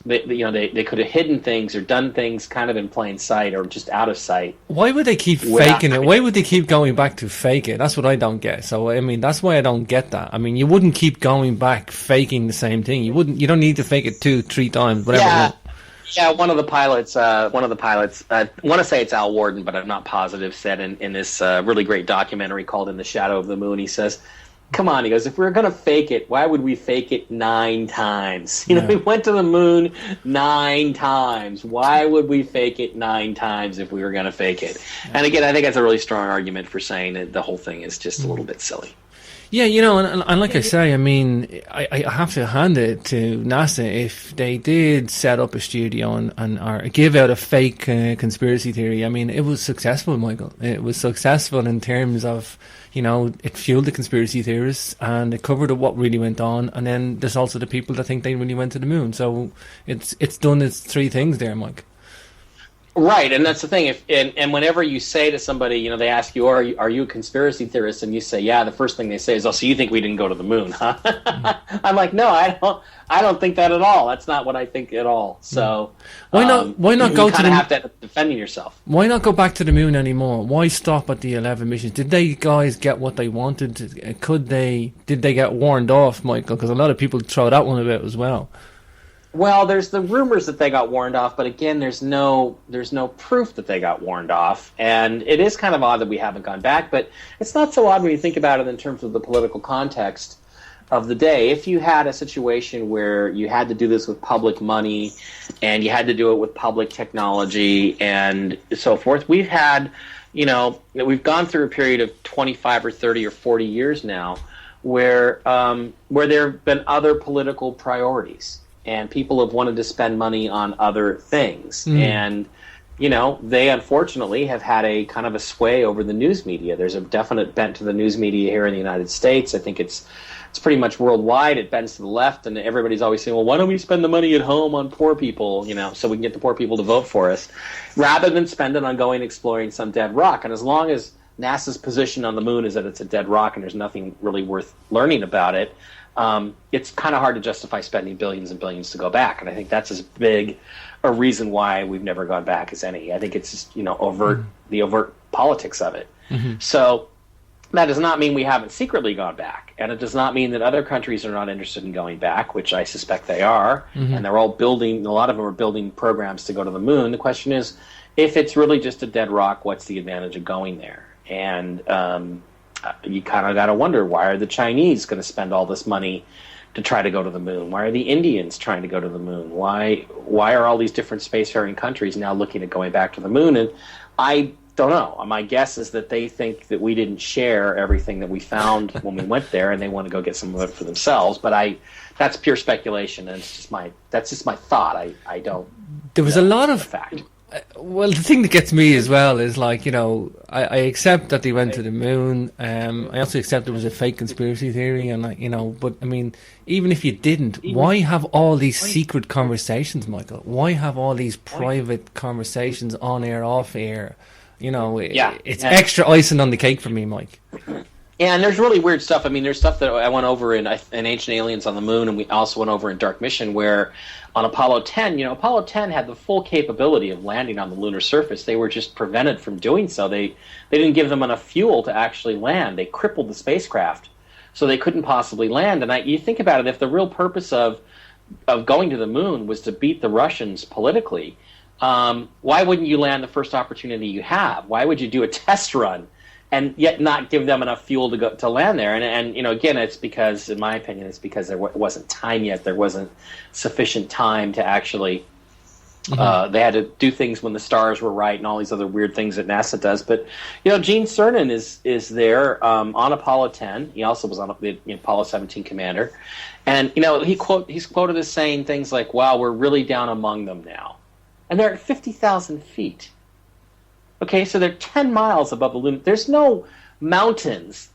they could have hidden things or done things kind of in plain sight or just out of sight. Why would they keep faking it? Why would they keep going back to fake it? That's what I don't get. So, that's why I don't get that. You wouldn't keep going back faking the same thing. You don't need to fake it 2-3 times, whatever. Yeah, one of the pilots, I want to say it's Al Warden, but I'm not positive, said in this really great documentary called In the Shadow of the Moon, he says, come on, he goes, if we were going to fake it, why would we fake it 9 times? We went to the moon 9 times. Why would we fake it 9 times if we were going to fake it? And again, I think that's a really strong argument for saying that the whole thing is just a little bit silly. Yeah, and like I say, I have to hand it to NASA if they did set up a studio and or give out a fake conspiracy theory. It was successful, Michael. It was successful in terms of, it fueled the conspiracy theorists and it covered up what really went on. And then there's also the people that think they really went to the moon. So it's done its three things there, Mike. Right, and that's the thing. And whenever you say to somebody, they ask you, are you a conspiracy theorist? And you say, yeah, the first thing they say is, oh, so you think we didn't go to the moon, huh? I'm like, no, I don't think that at all. That's not what I think at all. So why not go to the? You have to defending yourself. Why not go back to the moon anymore? Why stop at the 11 missions? Did they guys get what they wanted? Did they get warned off, Michael? Because a lot of people throw that one about as well. Well, there's the rumors that they got warned off, but again, there's no proof that they got warned off, and it is kind of odd that we haven't gone back. But it's not so odd when you think about it in terms of the political context of the day. If you had a situation where you had to do this with public money, and you had to do it with public technology, and so forth, we've had, we've gone through a period of 25 or 30 or 40 years now, where there have been other political priorities. And people have wanted to spend money on other things. And, they unfortunately have had a kind of a sway over the news media. There's a definite bent to the news media here in the United States. I think it's pretty much worldwide. It bends to the left, and everybody's always saying, well, why don't we spend the money at home on poor people, so we can get the poor people to vote for us, rather than spend it on going exploring some dead rock. And as long as NASA's position on the moon is that it's a dead rock and there's nothing really worth learning about it, it's kind of hard to justify spending billions and billions to go back. And I think that's as big a reason why we've never gone back as any. I think it's just, the overt politics of it. Mm-hmm. So that does not mean we haven't secretly gone back. And it does not mean that other countries are not interested in going back, which I suspect they are. Mm-hmm. And they're all a lot of them are building programs to go to the moon. The question is, if it's really just a dead rock, what's the advantage of going there? And you kind of got to wonder, why are the Chinese going to spend all this money to try to go to the moon? Why are the Indians trying to go to the moon? Why are all these different spacefaring countries now looking at going back to the moon? And I don't know. My guess is that they think that we didn't share everything that we found when we went there, and they want to go get some of it for themselves. But that's pure speculation, and that's just my thought. I don't. There was a lot of fact. Well, the thing that gets me as well is I accept that they went to the moon. I also accept there was a fake conspiracy theory, and but I mean, even if you didn't, why have all these secret conversations, Michael? Why have all these private conversations on air, off air? It's extra icing on the cake for me, Mike. Yeah, and there's really weird stuff. I mean, there's stuff that I went over in Ancient Aliens on the Moon, and we also went over in Dark Mission, where on Apollo 10, Apollo 10 had the full capability of landing on the lunar surface. They were just prevented from doing so. They didn't give them enough fuel to actually land. They crippled the spacecraft, so they couldn't possibly land. And you think about it, if the real purpose of going to the moon was to beat the Russians politically, why wouldn't you land the first opportunity you have? Why would you do a test run and yet not give them enough fuel to land there? And again, it's because, in my opinion, it's because there wasn't time yet. There wasn't sufficient time to actually. They had to do things when the stars were right and all these other weird things that NASA does. But Gene Cernan is there on Apollo 10. He also was on the Apollo 17 commander, and he's quoted as saying things like, "Wow, we're really down among them now," and they're at 50,000 feet. Okay, so they're 10 miles above the lunar. There's no mountains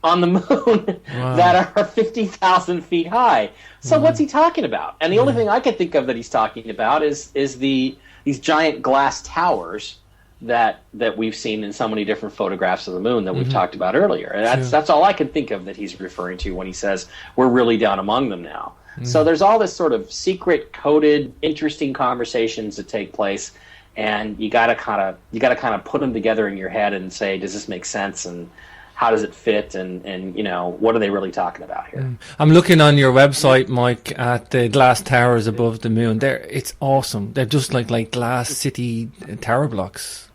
on the moon that are 50,000 feet high. So what's he talking about? And the only thing I can think of that he's talking about is these giant glass towers that we've seen in so many different photographs of the moon that we've talked about earlier. And that's all I can think of that he's referring to when he says we're really down among them now. So there's all this sort of secret, coded, interesting conversations that take place. And you gotta kind of put them together in your head and say, does this make sense, and how does it fit, and what are they really talking about here? I'm looking on your website, Mike, at the glass towers above the moon. It's awesome. They're just like glass city tower blocks.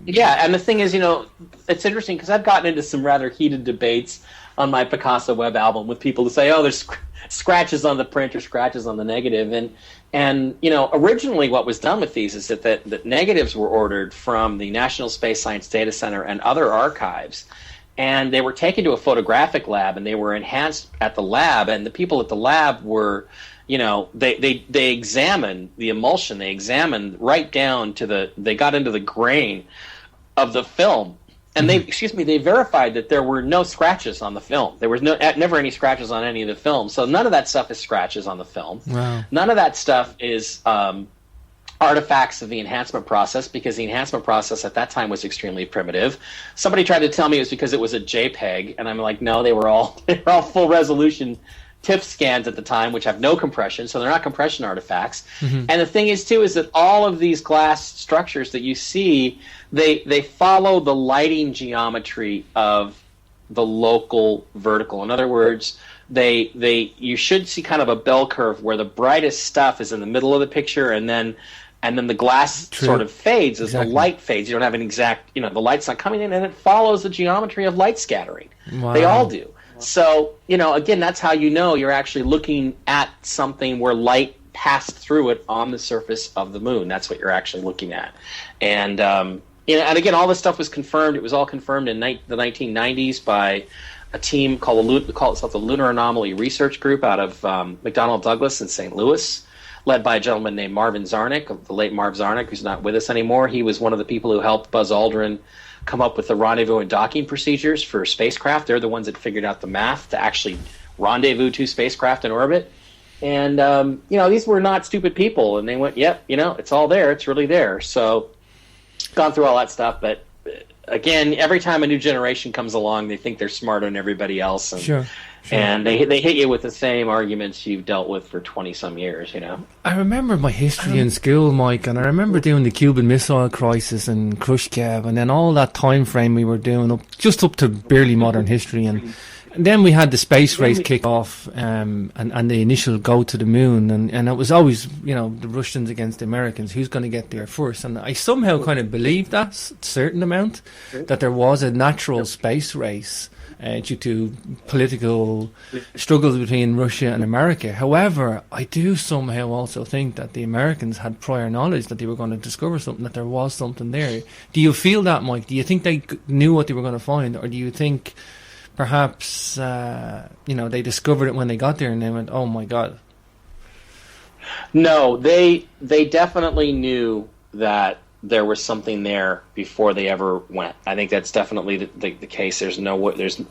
Yeah, and the thing is, it's interesting because I've gotten into some rather heated debates on my Picasso web album with people who say, oh, there's scratches on the print or scratches on the negative, and originally what was done with these is that negatives were ordered from the National Space Science Data Center and other archives, and they were taken to a photographic lab, and they were enhanced at the lab, and the people at the lab were, they examined the emulsion, they examined right down to they got into the grain of the film, And they verified that there were no scratches on the film. There was never any scratches on any of the films. So none of that stuff is scratches on the film. Wow. None of that stuff is artifacts of the enhancement process, because the enhancement process at that time was extremely primitive. Somebody tried to tell me it was because it was a JPEG, and I'm like, no, they were all full resolution TIFF scans at the time, which have no compression, so they're not compression artifacts. And the thing is, too, is that all of these glass structures that you see, they follow the lighting geometry of the local vertical. In other words, you should see kind of a bell curve where the brightest stuff is in the middle of the picture, and then the glass sort of fades as the light fades. You don't have an exact, the light's not coming in, and it follows the geometry of light scattering. Wow. They all do. So, again, that's how you're actually looking at something where light passed through it on the surface of the moon. That's what you're actually looking at. And, and again, all this stuff was confirmed. It was all confirmed in the 1990s by a team called itself the Lunar Anomaly Research Group out of McDonnell Douglas in St. Louis, led by a gentleman named Marvin Zarnick, the late Marv Zarnick, who's not with us anymore. He was one of the people who helped Buzz Aldrin come up with the rendezvous and docking procedures for spacecraft. They're the ones that figured out the math to actually rendezvous two spacecraft in orbit. And, these were not stupid people. And they went, yep, it's all there. It's really there. So gone through all that stuff. But, again, every time a new generation comes along, they think they're smarter than everybody else. And, Sure. And they hit you with the same arguments you've dealt with for 20-some years, I remember my history in school, Mike, and I remember doing the Cuban Missile Crisis and Khrushchev, and then all that time frame we were doing up to barely modern history, and then we had the space race kick off, and the initial go to the moon, and it was always, the Russians against the Americans, who's going to get there first, and I somehow kind of believed that certain amount, that there was a natural space race. Due to political struggles between Russia and America. However, I do somehow also think that the Americans had prior knowledge that they were going to discover something, that there was something there. Do you feel that, Mike? Do you think they knew what they were going to find? Or do you think perhaps, they discovered it when they got there and they went, oh my God? No, they definitely knew that there was something there before they ever went. I think that's definitely the case. There's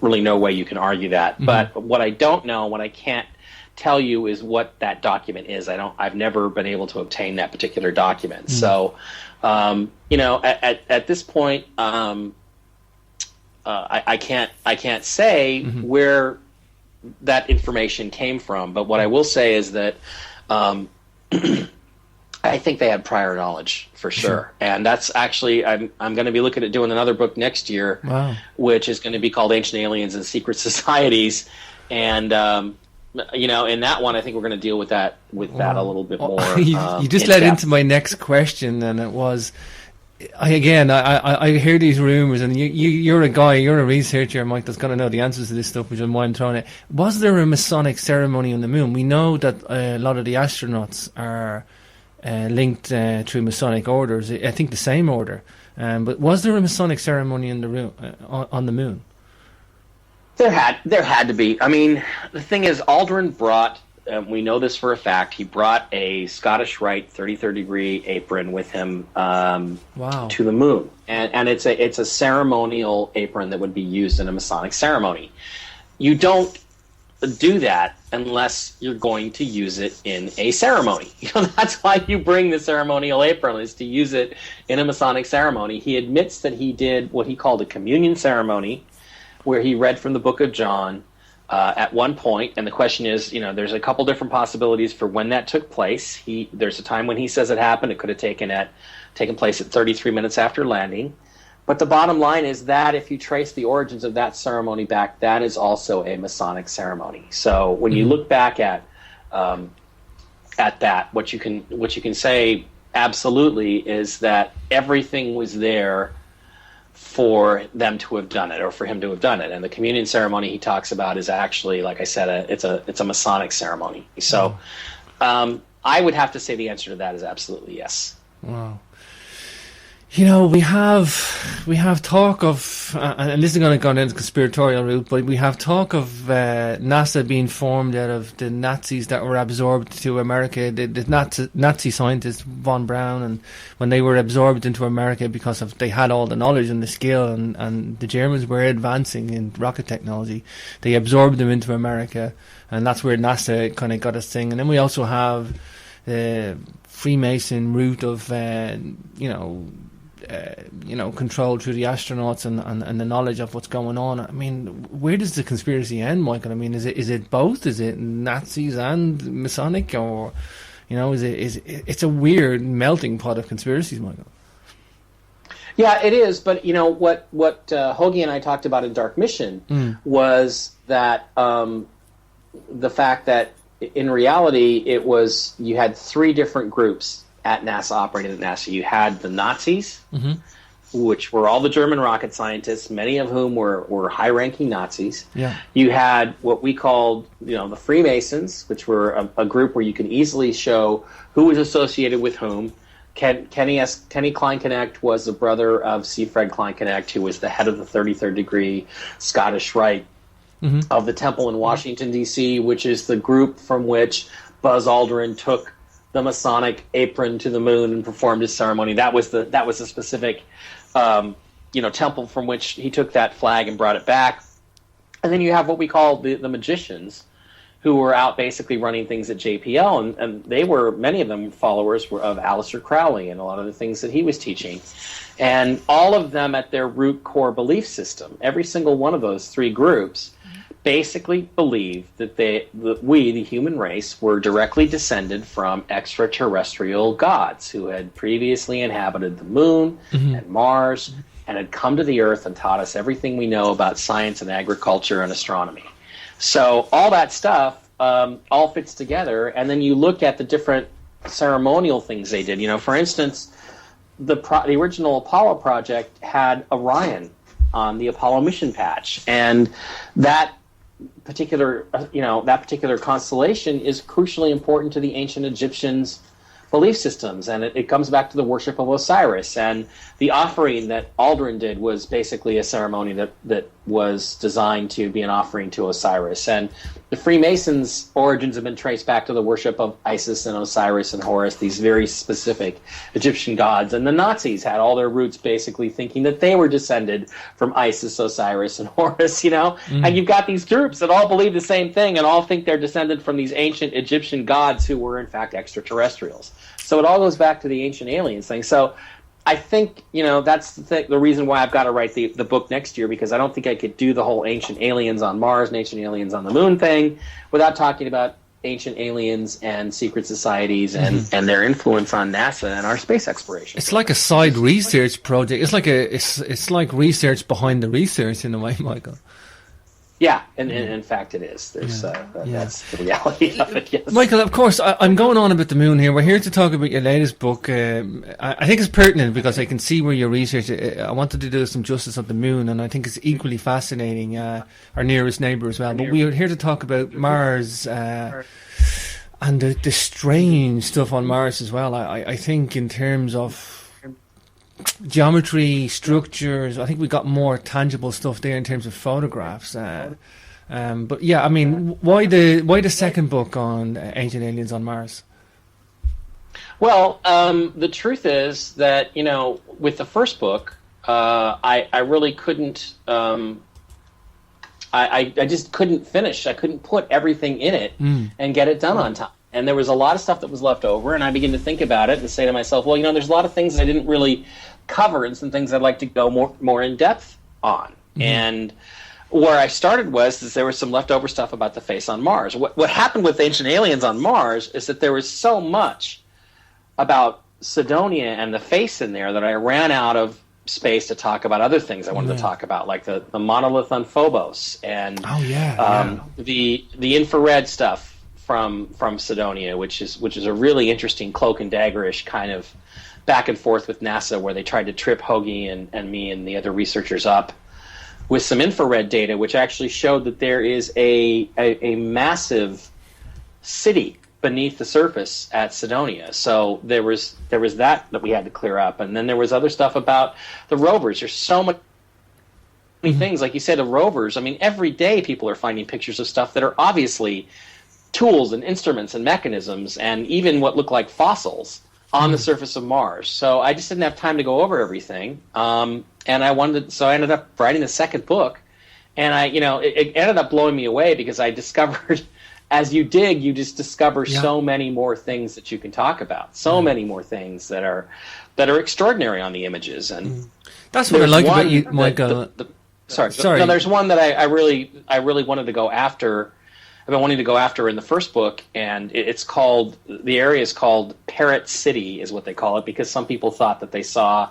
really no way you can argue that. Mm-hmm. But what I don't know, what I can't tell you, is what that document is. I've never been able to obtain that particular document. Mm-hmm. So, at this point, I can't say mm-hmm. where that information came from. But what I will say is that. I think they had prior knowledge for sure, and that's actually I'm going to be looking at doing another book next year, wow. which is going to be called Ancient Aliens and Secret Societies, and in that one I think we're going to deal with that a little bit more. You just led into my next question, and it was, I hear these rumors, and you're a researcher, Mike, that's going to know the answers to this stuff, which is why I'm throwing it. Was there a Masonic ceremony on the moon? We know that a lot of the astronauts are linked through Masonic orders. I think the same order. But was there a Masonic ceremony in the room on the moon? There had to be. I mean, the thing is, Aldrin brought. We know this for a fact. He brought a Scottish Rite 33rd degree apron with him wow. to the moon, and it's a ceremonial apron that would be used in a Masonic ceremony. You don't do that unless you're going to use it in a ceremony. That's why you bring the ceremonial apron, is to use it in a Masonic ceremony. He admits that he did what he called a communion ceremony, where he read from the Book of John at one point, and the question is, there's a couple different possibilities for when that took place. There's a time when he says it happened. It could have taken place at 33 minutes after landing. But the bottom line is that if you trace the origins of that ceremony back, that is also a Masonic ceremony. So when you look back at that, what you can say absolutely is that everything was there for them to have done it, or for him to have done it. And the communion ceremony he talks about is actually, like I said, it's a Masonic ceremony. So I would have to say the answer to that is absolutely yes. Wow. We have talk of, and this is going to go into the conspiratorial route, but we have talk of NASA being formed out of the Nazis that were absorbed to America, the Nazi scientist von Braun, and when they were absorbed into America because they had all the knowledge and the skill, and the Germans were advancing in rocket technology, they absorbed them into America, and that's where NASA kind of got a thing. And then we also have the Freemason route of, control through the astronauts and the knowledge of what's going on. I mean, where does the conspiracy end, Michael? I mean, is it both? Is it Nazis and Masonic, or it's a weird melting pot of conspiracies, Michael? Yeah, it is. But what Hoagie and I talked about in Dark Mission was that the fact that in reality it was, you had three different groups at NASA, operating at NASA. You had the Nazis, which were all the German rocket scientists, many of whom were high-ranking Nazis. Yeah. You had what we called, the Freemasons, which were a group where you could easily show who was associated with whom. Kenny Kleinknecht was the brother of C. Fred Kleinknecht, who was the head of the 33rd degree Scottish Rite of the Temple in Washington, D.C., which is the group from which Buzz Aldrin took the Masonic apron to the moon and performed his ceremony. That was the specific, temple from which he took that flag and brought it back. And then you have what we call the magicians, who were out basically running things at JPL, and they were, many of them, followers of Aleister Crowley and a lot of the things that he was teaching. And all of them at their root core belief system, every single one of those three groups, basically believed that we, the human race, were directly descended from extraterrestrial gods who had previously inhabited the moon and Mars and had come to the Earth and taught us everything we know about science and agriculture and astronomy. So all that stuff all fits together, and then you look at the different ceremonial things they did. For instance, the original Apollo project had Orion on the Apollo mission patch, and that particular constellation is crucially important to the ancient Egyptians' belief systems, and it comes back to the worship of Osiris. And the offering that Aldrin did was basically a ceremony that was designed to be an offering to Osiris. And the Freemasons' origins have been traced back to the worship of Isis and Osiris and Horus, these very specific Egyptian gods. And the Nazis had all their roots basically thinking that they were descended from Isis, Osiris, and Horus, And you've got these groups that all believe the same thing and all think they're descended from these ancient Egyptian gods who were in fact extraterrestrials. So it all goes back to the ancient aliens thing. So I think, that's the reason why I've got to write the book next year, because I don't think I could do the whole ancient aliens on Mars and ancient aliens on the moon thing without talking about ancient aliens and secret societies and their influence on NASA and our space exploration. It's like a side research project. It's like research behind the research in a way, Michael. Yeah, and in fact it is. That's the reality of it, yes. Michael, of course, I'm going on about the moon here. We're here to talk about your latest book. I think it's pertinent because I can see where your research, I wanted to do some justice on the moon, and I think it's equally fascinating, our nearest neighbour as well. But we are here to talk about Mars and the strange stuff on Mars as well. I think in terms of geometry, structures, I think we got more tangible stuff there in terms of photographs. But yeah, I mean, why the second book on ancient aliens on Mars? Well, the truth is that, with the first book, I really couldn't, I just couldn't finish. I couldn't put everything in it and get it done on time. And there was a lot of stuff that was left over, and I began to think about it and say to myself, well, there's a lot of things I didn't really cover and some things I'd like to go more in depth on. And where I started was there was some leftover stuff about the face on Mars. What happened with ancient aliens on Mars is that there was so much about Cydonia and the face in there that I ran out of space to talk about other things I wanted to talk about, like the monolith on Phobos and the infrared stuff from Cydonia, which is a really interesting cloak and daggerish kind of back and forth with NASA, where they tried to trip Hoagie and me and the other researchers up with some infrared data, which actually showed that there is a massive city beneath the surface at Cydonia. So there was that we had to clear up, and then there was other stuff about the rovers. There's so many things, like you said, the rovers. I mean, every day people are finding pictures of stuff that are obviously tools and instruments and mechanisms, and even what look like fossils on the surface of Mars. So I just didn't have time to go over everything, and I ended up writing the second book, and it ended up blowing me away because I discovered. As you dig, you just discover so many more things that you can talk about. So many more things that are extraordinary on the images, and that's what I like about you, Michael. Sorry. No, there's one that I really wanted to go after. I've been wanting to go after in the first book, and the area is called Parrot City, is what they call it, because some people thought that they saw,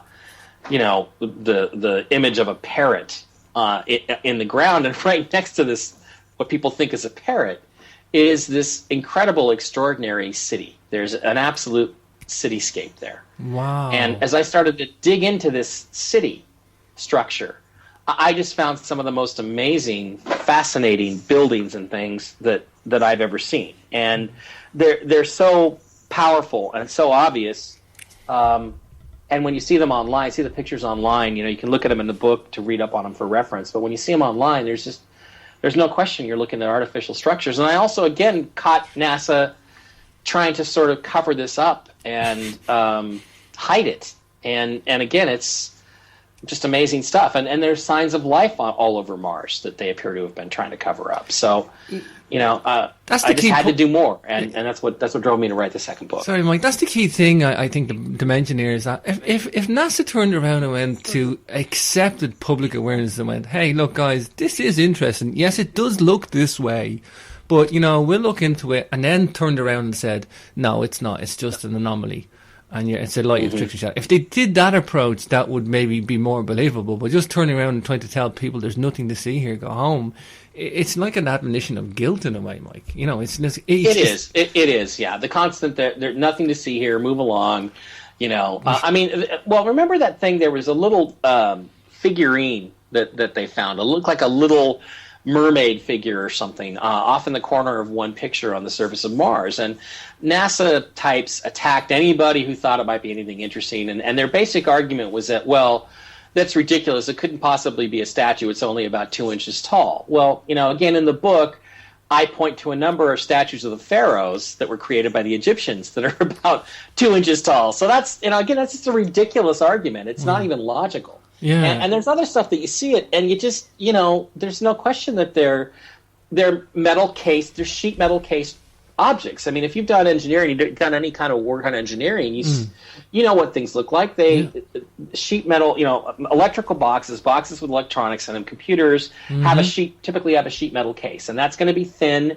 the image of a parrot in the ground, and right next to this, what people think is a parrot, is this incredible, extraordinary city. There's an absolute cityscape there. Wow. And as I started to dig into this city structure, I just found some of the most amazing, fascinating buildings and things that I've ever seen. And they're so powerful and so obvious. And when you see them online, see the pictures online, you can look at them in the book to read up on them for reference. But when you see them online, there's no question you're looking at artificial structures. And I also, again, caught NASA trying to sort of cover this up and hide it. And again, it's just amazing stuff. And there's signs of life all over Mars that they appear to have been trying to cover up. So, I just had to do more. And that's what drove me to write the second book. Sorry, Mike, that's the key thing I think to mention here is that if NASA turned around and went to accepted public awareness and went, hey, look, guys, this is interesting. Yes, it does look this way, but, we'll look into it, and then turned around and said, no, it's not. It's just an anomaly. And it's a light obstruction shot. If they did that approach, that would maybe be more believable. But just turning around and trying to tell people there's nothing to see here, go home, it's like an admonition of guilt in a way, Mike. It is. Yeah. The constant there's nothing to see here. Move along. Remember that thing? There was a little figurine that they found. It looked like a little mermaid figure or something off in the corner of one picture on the surface of Mars, and NASA types attacked anybody who thought it might be anything interesting, and their basic argument was that, well, that's ridiculous, it couldn't possibly be a statue, it's only about 2 inches tall. Well, again, in the book I point to a number of statues of the pharaohs that were created by the Egyptians that are about 2 inches tall. So that's, again, that's just a ridiculous argument. It's not even logical. Yeah. And there's other stuff that you see it, and you just, there's no question that they're metal cased, they're sheet metal cased objects. I mean, if you've done engineering, you've done any kind of work on engineering, you know what things look like. Sheet metal, electrical boxes with electronics in them, computers typically have a sheet metal case, and that's going to be thin,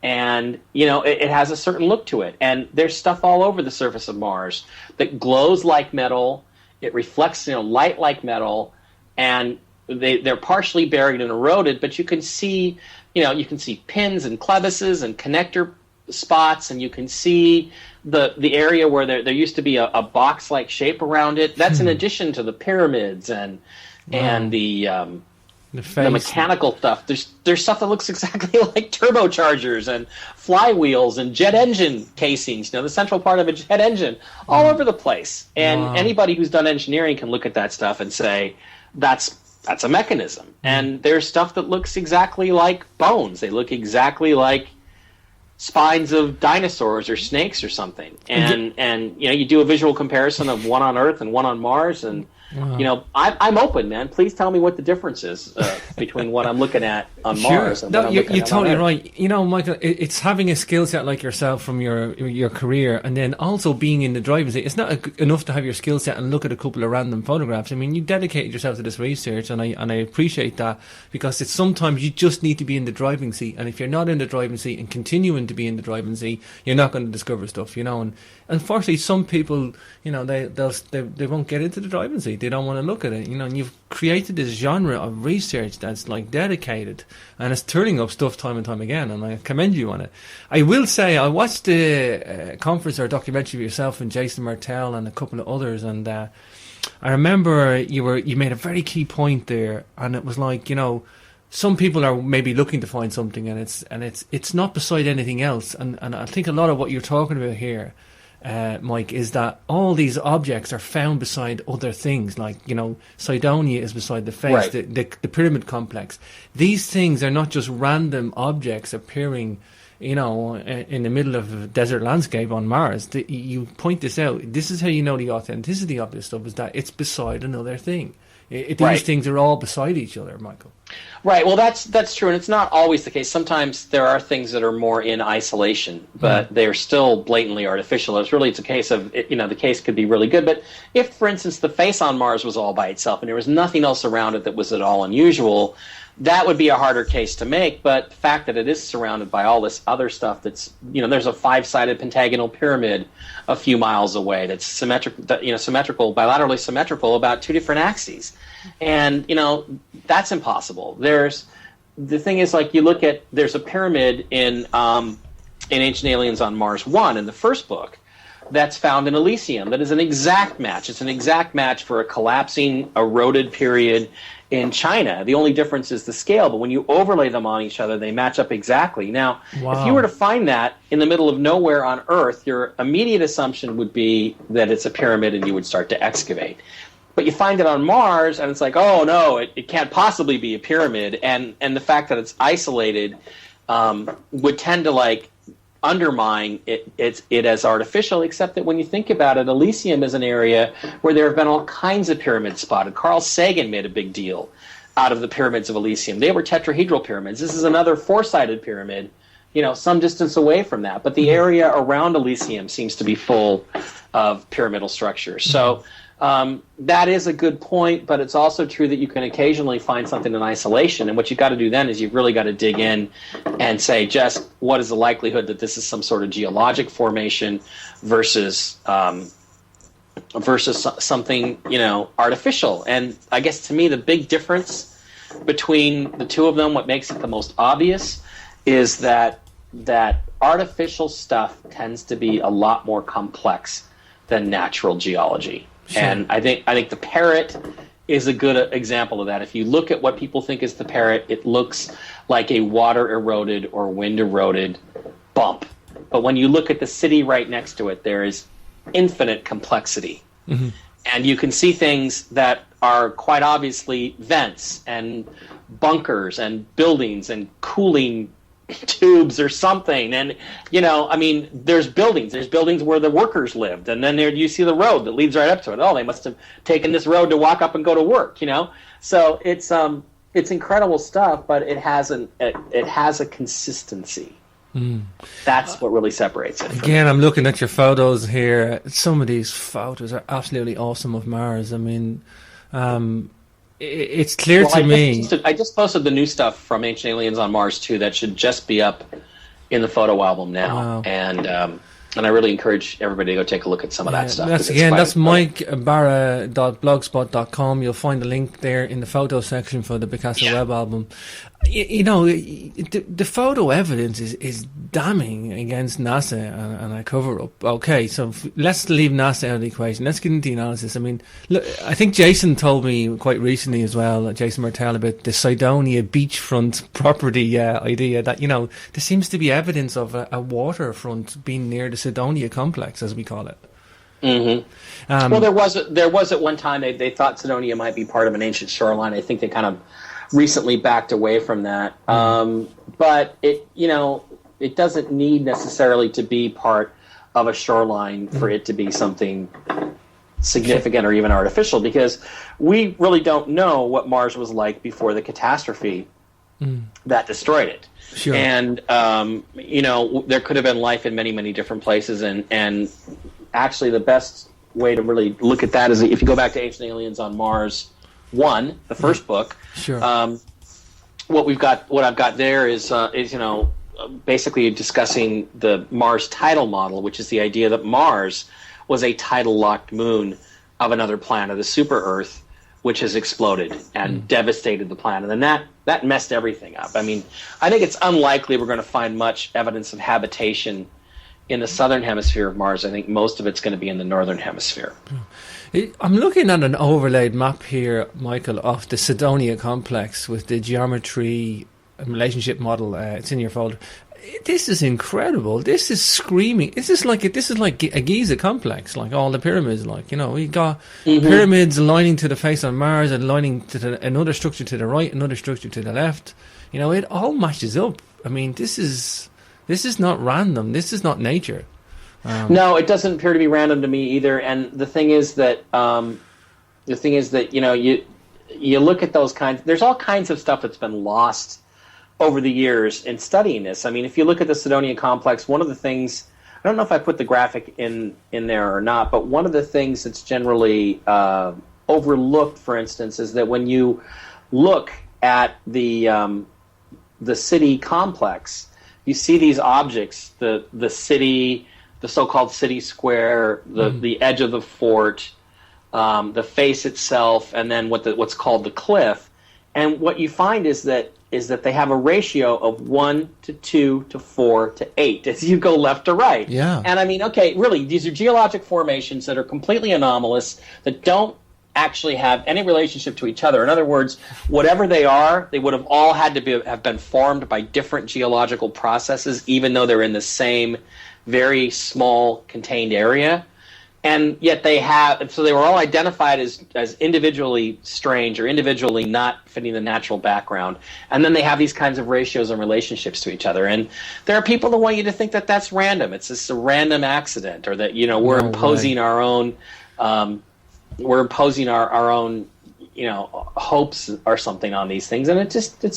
and it has a certain look to it. And there's stuff all over the surface of Mars that glows like metal. It reflects, light like metal, and they're partially buried and eroded. But you can see, pins and crevices and connector spots, and you can see the area where there used to be a box-like shape around it. That's in addition to the pyramids and the mechanical stuff. There's stuff that looks exactly like turbochargers and flywheels and jet engine casings, the central part of a jet engine, all over the place. And anybody who's done engineering can look at that stuff and say, that's a mechanism. And there's stuff that looks exactly like bones. They look exactly like spines of dinosaurs or snakes or something. And you do a visual comparison of one on Earth and one on Mars, and I'm open, man. Please tell me what the difference is between what I'm looking at on Mars and what I'm looking at on Earth. You're totally right. Michael, it's having a skill set like yourself from your career, and then also being in the driving seat. It's not enough to have your skill set and look at a couple of random photographs. I mean, you dedicated yourself to this research, and I appreciate that, because it's sometimes you just need to be in the driving seat, and if you're not in the driving seat and continuing to be in the driving seat, you're not going to discover stuff, And unfortunately, some people, they won't get into the driving seat. They don't want to look at it, and you've created this genre of research that's like dedicated, and it's turning up stuff time and time again, and I commend you on it. I will say, I watched the conference or documentary of yourself and Jason Martell and a couple of others, and I remember you made a very key point there, and it was like, some people are maybe looking to find something, and it's not beside anything else. And I think a lot of what you're talking about here, Mike, is that all these objects are found beside other things, like, Cydonia is beside the face, right. the pyramid complex. These things are not just random objects appearing, in the middle of a desert landscape on Mars. You point this out. This is how you know the authenticity of this stuff, is that it's beside another thing. These things are all beside each other, Michael. Right. Well, that's true, and it's not always the case. Sometimes there are things that are more in isolation, but they're still blatantly artificial. It's a case of, the case could be really good. But if, for instance, the face on Mars was all by itself and there was nothing else around it that was at all unusual, that would be a harder case to make. But the fact that it is surrounded by all this other stuff that's, there's a 5-sided pentagonal pyramid a few miles away that's symmetrical, bilaterally symmetrical about 2 different axes. And, that's impossible. The thing is, like, you look at, there's a pyramid in Ancient Aliens on Mars 1 in the first book that's found in Elysium that is an exact match. It's an exact match for a collapsing, eroded period in China. The only difference is the scale, but when you overlay them on each other, they match up exactly. Now, If you were to find that in the middle of nowhere on Earth, your immediate assumption would be that it's a pyramid and you would start to excavate. But you find it on Mars, and it's like, oh, no, it can't possibly be a pyramid. And the fact that it's isolated would tend to, undermine it as artificial, except that when you think about it, Elysium is an area where there have been all kinds of pyramids spotted. Carl Sagan made a big deal out of the pyramids of Elysium. They were tetrahedral pyramids. This is another 4-sided pyramid, some distance away from that. But the area around Elysium seems to be full of pyramidal structures. So that is a good point, but it's also true that you can occasionally find something in isolation, and what you've got to do then is you've really got to dig in and say, just what is the likelihood that this is some sort of geologic formation versus something, artificial. And I guess to me the big difference between the two of them, what makes it the most obvious, is that artificial stuff tends to be a lot more complex than natural geology. Sure. And I think the parrot is a good example of that. If you look at what people think is the parrot, it looks like a water-eroded or wind-eroded bump. But when you look at the city right next to it, there is infinite complexity. Mm-hmm. And you can see things that are quite obviously vents and bunkers and buildings and cooling tubes or something. And, there's buildings. There's buildings where the workers lived. And then there you see the road that leads right up to it. Oh, they must have taken this road to walk up and go to work, So it's incredible stuff, but it has a consistency. That's what really separates it. Again, I'm looking at your photos here. Some of these photos are absolutely awesome of Mars. It's clear to me. I just posted the new stuff from Ancient Aliens on Mars 2 that should just be up in the photo album now. Wow. And I really encourage everybody to go take a look at some of that stuff. That's MikeBara.blogspot.com. You'll find the link there in the photo section for the Picasso web album. The photo evidence is damning against NASA and a cover-up. Okay, so let's leave NASA out of the equation. Let's get into the analysis. Look, I think Jason told me quite recently as well, Jason Martell, about the Cydonia beachfront property idea that, there seems to be evidence of a waterfront being near the Cydonia complex, as we call it. Mm-hmm. Well, there was at one time they thought Cydonia might be part of an ancient shoreline. I think they kind of recently backed away from that. But it doesn't need necessarily to be part of a shoreline for it to be something significant or even artificial, because we really don't know what Mars was like before the catastrophe that destroyed it. Sure. And there could have been life in many, many different places, and actually the best way to really look at that is if you go back to Ancient Aliens on Mars 1, the first book. Sure. What I've got there is basically discussing the Mars tidal model, which is the idea that Mars was a tidal locked moon of another planet, a super Earth, which has exploded and devastated the planet, and that messed everything up. I think it's unlikely we're going to find much evidence of habitation in the southern hemisphere of Mars. I think most of it's going to be in the northern hemisphere. I'm looking at an overlaid map here, Michael, of the Cydonia complex with the geometry and relationship model. It's in your folder. This is incredible. This is screaming. This is like a Giza complex, like all the pyramids. Like, you know, we got pyramids aligning to the face on Mars, and aligning to another structure to the right, another structure to the left. You know, it all matches up. I mean, this is not random. This is not nature. No, it doesn't appear to be random to me either. And the thing is that you know, you look at those kinds. There's all kinds of stuff that's been lost over the years in studying this. I mean, if you look at the Cydonia complex, one of the things, I don't know if I put the graphic in there or not, but one of the things that's generally overlooked, for instance, is that when you look at the city complex, you see these objects, the city, the so-called city square, the edge of the fort, the face itself, and then what's called the cliff. And what you find is that they have a ratio of 1 to 2 to 4 to 8 as you go left to right. Yeah. And I mean, okay, really, these are geologic formations that are completely anomalous, that don't actually have any relationship to each other. In other words, whatever they are, they would have all had to have been formed by different geological processes, even though they're in the same very small contained area. And yet they were all identified as individually strange or individually not fitting the natural background. And then they have these kinds of ratios and relationships to each other. And there are people that want you to think that that's random. It's just a random accident, or that, you know, we're imposing our own, you know, hopes or something on these things, and it's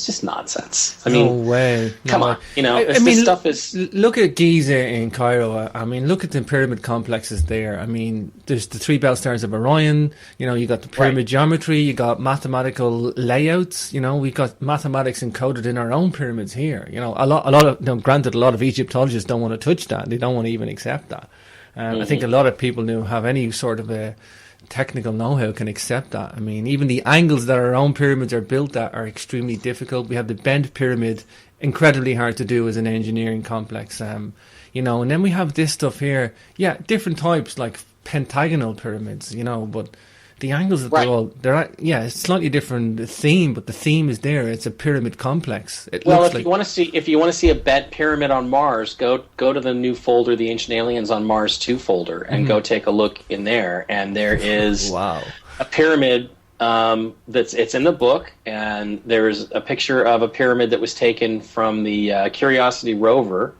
just nonsense. I mean, no way. Come on, you know, this stuff is. Look at Giza in Cairo. I mean, look at the pyramid complexes there. I mean, there's the 3 belt stars of Orion. You know, you got the pyramid geometry. You got mathematical layouts. You know, we got mathematics encoded in our own pyramids here. You know, a lot of. You know, granted, a lot of Egyptologists don't want to touch that. They don't want to even accept that. I think a lot of people who have any sort of a technical know-how can accept that. I mean, even the angles that our own pyramids are built at are extremely difficult. We have the bent pyramid, incredibly hard to do as an engineering complex. You know, and then we have this stuff here. Yeah, different types like pentagonal pyramids. You know, but the angles that it's slightly different theme, but the theme is there. It's a pyramid complex. If you want to see a bent pyramid on Mars, go to the new folder, the Ancient Aliens on Mars 2 folder, and go take a look in there. And there is a pyramid it's in the book, and there's a picture of a pyramid that was taken from the Curiosity rover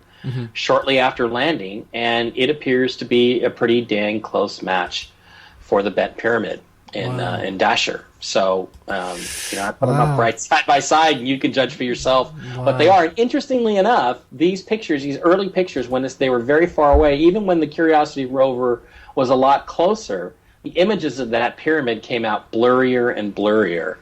shortly after landing, and it appears to be a pretty dang close match for the bent pyramid in Dasher. So, you know, I put them up right side by side, and you can judge for yourself what they are. And interestingly enough, these pictures, these early pictures, when they were very far away, even when the Curiosity rover was a lot closer, the images of that pyramid came out blurrier and blurrier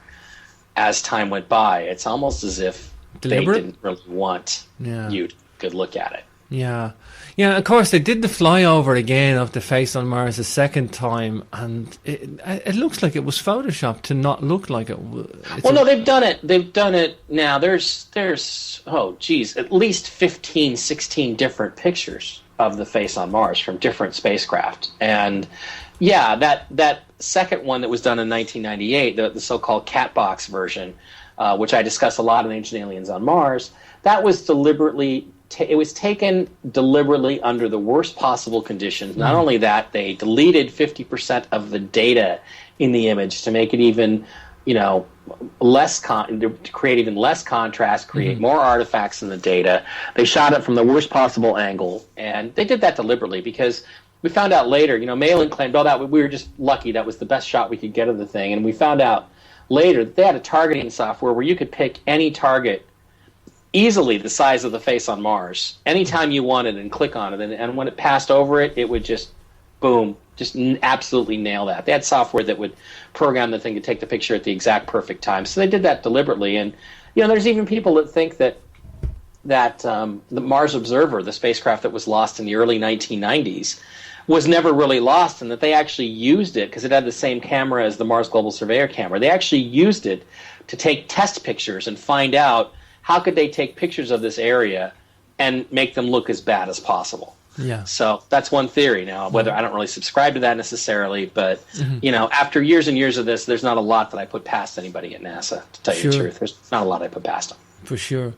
as time went by. It's almost as if they didn't really want you to good look at it. Yeah. Yeah, of course, they did the flyover again of the face on Mars a second time, and it looks like it was photoshopped to not look like it. No, they've done it. They've done it now. There's at least 15, 16 different pictures of the face on Mars from different spacecraft. And yeah, that second one that was done in 1998, the so-called Catbox version, which I discuss a lot in Ancient Aliens on Mars, that was deliberately. It was taken deliberately under the worst possible conditions. Not only that, they deleted 50% of the data in the image to make it even, you know, to create even less contrast, create more artifacts in the data. They shot it from the worst possible angle, and they did that deliberately because we found out later, you know, Malin claimed, that we were just lucky, that was the best shot we could get of the thing, and we found out later that they had a targeting software where you could pick any target easily the size of the face on Mars anytime you wanted and click on it, and when it passed over it, it would just boom, just absolutely nail that. They had software that would program the thing to take the picture at the exact perfect time, so they did that deliberately. And you know, there's even people that think that the Mars Observer, the spacecraft that was lost in the early 1990s, was never really lost, and that they actually used it because it had the same camera as the Mars Global Surveyor camera. They actually used it to take test pictures and find out how could they take pictures of this area and make them look as bad as possible. Yeah. So that's one theory. Now, whether I don't really subscribe to that necessarily, but after years and years of this, there's not a lot that I put past anybody at NASA. To tell you the truth, there's not a lot I put past them. For sure.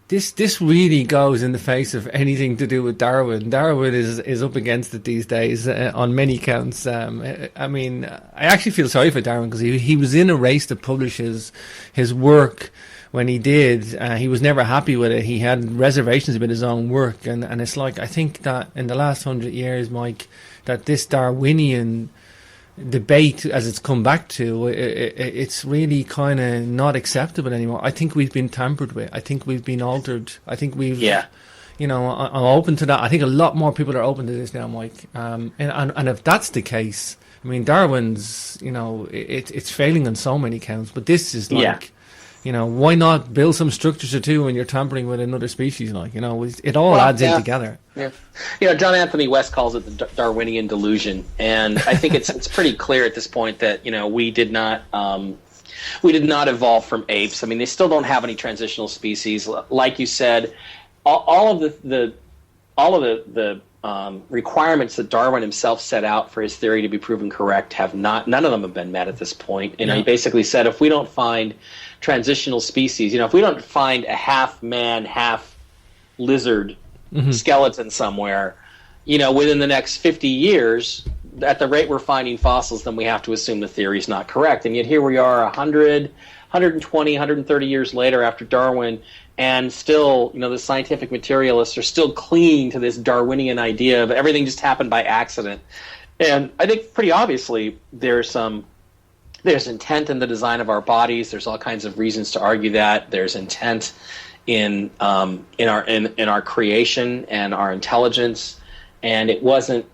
This really goes in the face of anything to do with Darwin. Darwin is up against it these days on many counts. I mean, I actually feel sorry for Darwin because he was in a race to publish his work. When he did, he was never happy with it. He had reservations about his own work, and it's like, I think that in the last 100 years, Mike, that this Darwinian debate, as it's come back to, it's really kind of not acceptable anymore. I think we've been tampered with. I think we've been altered. I think we've, I'm open to that. I think a lot more people are open to this now, Mike. And if that's the case, I mean, Darwin's, it's failing on so many counts, but this is like, why not build some structures or two when you're tampering with another species? It all adds in together. Yeah. John Anthony West calls it the Darwinian delusion, and I think it's pretty clear at this point that we did not evolve from apes. I mean, they still don't have any transitional species, like you said. All of the requirements that Darwin himself set out for his theory to be proven correct none of them have been met at this point. He basically said, if we don't find transitional species, if we don't find a half man, half lizard skeleton somewhere, within the next 50 years, at the rate we're finding fossils, then we have to assume the theory is not correct. And yet here we are 100, 120, 130 years later after Darwin, and still, the scientific materialists are still clinging to this Darwinian idea of everything just happened by accident. And I think pretty obviously there's intent in the design of our bodies. There's all kinds of reasons to argue that. There's intent in our creation and our intelligence, and it wasn't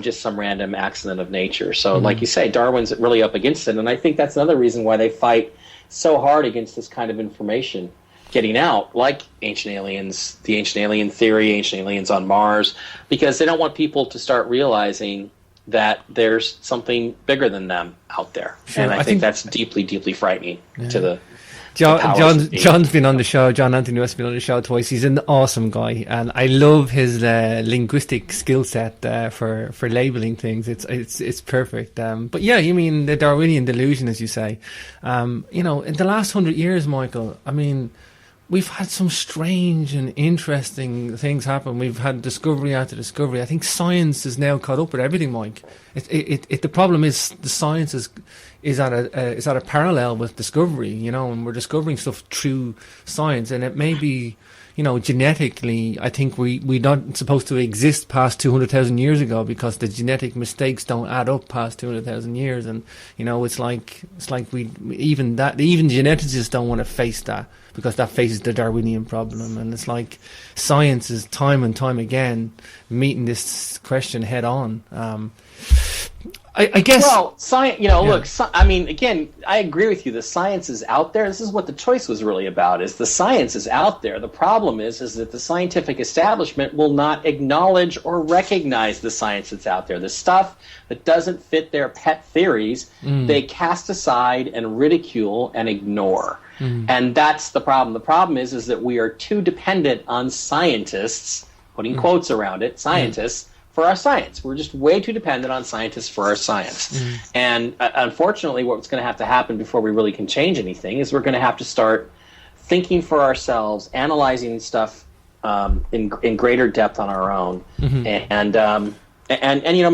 just some random accident of nature. So, like you say, Darwin's really up against it, and I think that's another reason why they fight so hard against this kind of information getting out, like ancient aliens, the ancient alien theory, ancient aliens on Mars, because they don't want people to start realizing that there's something bigger than them out there. Sure, and I think that's deeply, deeply frightening to the John's been on the show. John Anthony West has been on the show twice. He's an awesome guy, and I love his linguistic skill set for labeling things. It's perfect. But yeah, you mean the Darwinian delusion, as you say. In the last 100 years, Michael, I mean, we've had some strange and interesting things happen. We've had discovery after discovery. I think science is now caught up with everything, Mike. The problem is the science is at a parallel with discovery, and we're discovering stuff through science, and it may be, genetically, I think we're not supposed to exist past 200,000 years ago because the genetic mistakes don't add up past 200,000 years, and it's like even geneticists don't want to face that because that faces the Darwinian problem, and it's like science is time and time again meeting this question head on. I guess. Well, science. Look. I mean, again, I agree with you. The science is out there. This is what the choice was really about. Is the science is out there. The problem is that the scientific establishment will not acknowledge or recognize the science that's out there. The stuff that doesn't fit their pet theories, they cast aside and ridicule and ignore. And that's the problem. The problem is that we are too dependent on scientists, putting quotes around it, scientists. For our science. We're just way too dependent on scientists for our science. And unfortunately, what's going to have to happen before we really can change anything is we're going to have to start thinking for ourselves, analyzing stuff in greater depth on our own, and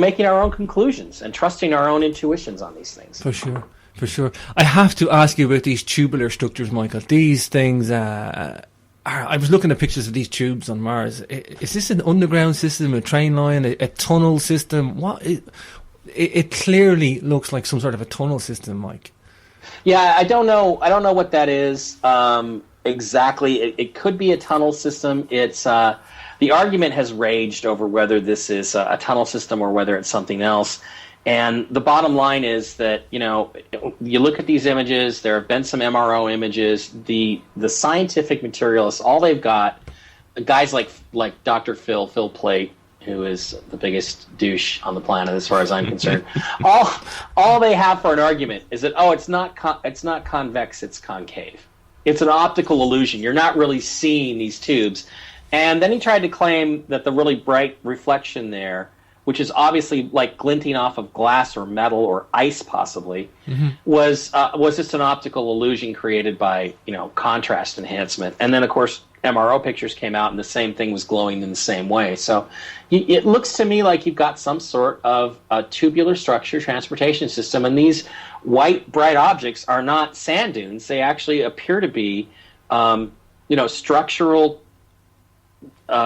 making our own conclusions and trusting our own intuitions on these things. For sure. I have to ask you about these tubular structures, Michael. These things... I was looking at pictures of these tubes on Mars. Is this an underground system, a train line, a tunnel system? It clearly looks like some sort of a tunnel system, Mike. Yeah, I don't know what that is exactly. It could be a tunnel system. It's the argument has raged over whether this is a tunnel system or whether it's something else. And the bottom line is that, you look at these images, there have been some MRO images, the scientific materialists, all they've got, guys like Dr. Phil Plait, who is the biggest douche on the planet as far as I'm concerned, all they have for an argument is that, it's not convex, it's concave. it's an optical illusion. You're not really seeing these tubes. And then he tried to claim that the really bright reflection there, which is obviously like glinting off of glass or metal or ice possibly, was just an optical illusion created by, contrast enhancement. And then, of course, MRO pictures came out and the same thing was glowing in the same way. So it looks to me like you've got some sort of a tubular structure transportation system, and these white, bright objects are not sand dunes. They actually appear to be, structural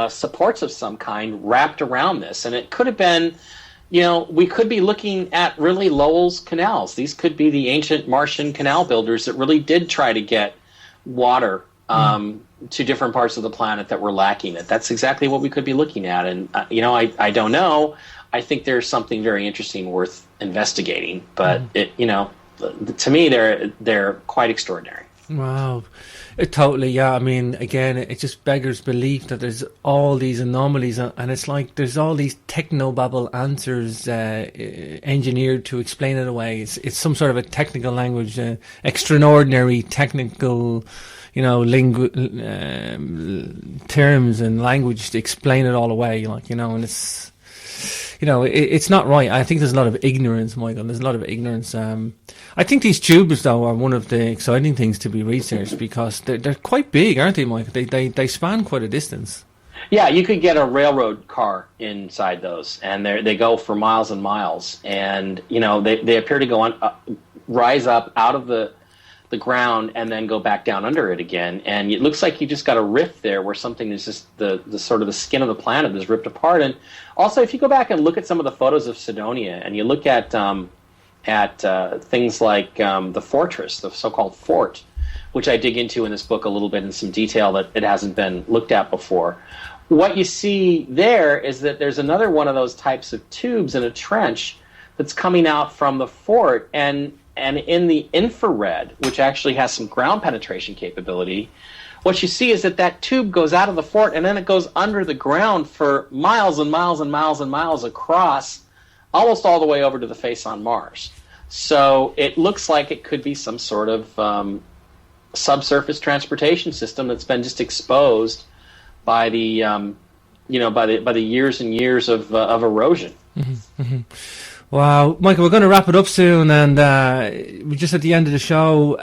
supports of some kind wrapped around this. And it could have been, we could be looking at really Lowell's canals. These could be the ancient Martian canal builders that really did try to get water to different parts of the planet that were lacking it. That's exactly what we could be looking at. And, I don't know. I think there's something very interesting worth investigating. But, to me, they're quite extraordinary. Wow. Totally, yeah. I mean, again, it just beggars belief that there's all these anomalies, and it's like there's all these technobabble answers engineered to explain it away. It's some sort of a technical language, extraordinary technical, terms and language to explain it all away, and it's, it's not right. I think there's a lot of ignorance, Michael. There's a lot of ignorance. I think these tubes, though, are one of the exciting things to be researched because they're quite big, aren't they, Michael? They span quite a distance. Yeah, you could get a railroad car inside those, and they go for miles and miles. And they appear to go rise up out of the ground and then go back down under it again. And it looks like you just got a rift there where something is just the sort of the skin of the planet is ripped apart. And also, if you go back and look at some of the photos of Cydonia and you look at things like the fortress, the so-called fort, which I dig into in this book a little bit in some detail that it hasn't been looked at before, what you see there is that there's another one of those types of tubes in a trench that's coming out from the fort, and in the infrared, which actually has some ground penetration capability, what you see is that tube goes out of the fort and then it goes under the ground for miles and miles and miles and miles across, almost all the way over to the face on Mars. So it looks like it could be some sort of subsurface transportation system that's been just exposed by the by the years and years of erosion. Mm-hmm, mm-hmm. Wow, Michael, we're going to wrap it up soon, and we're just at the end of the show.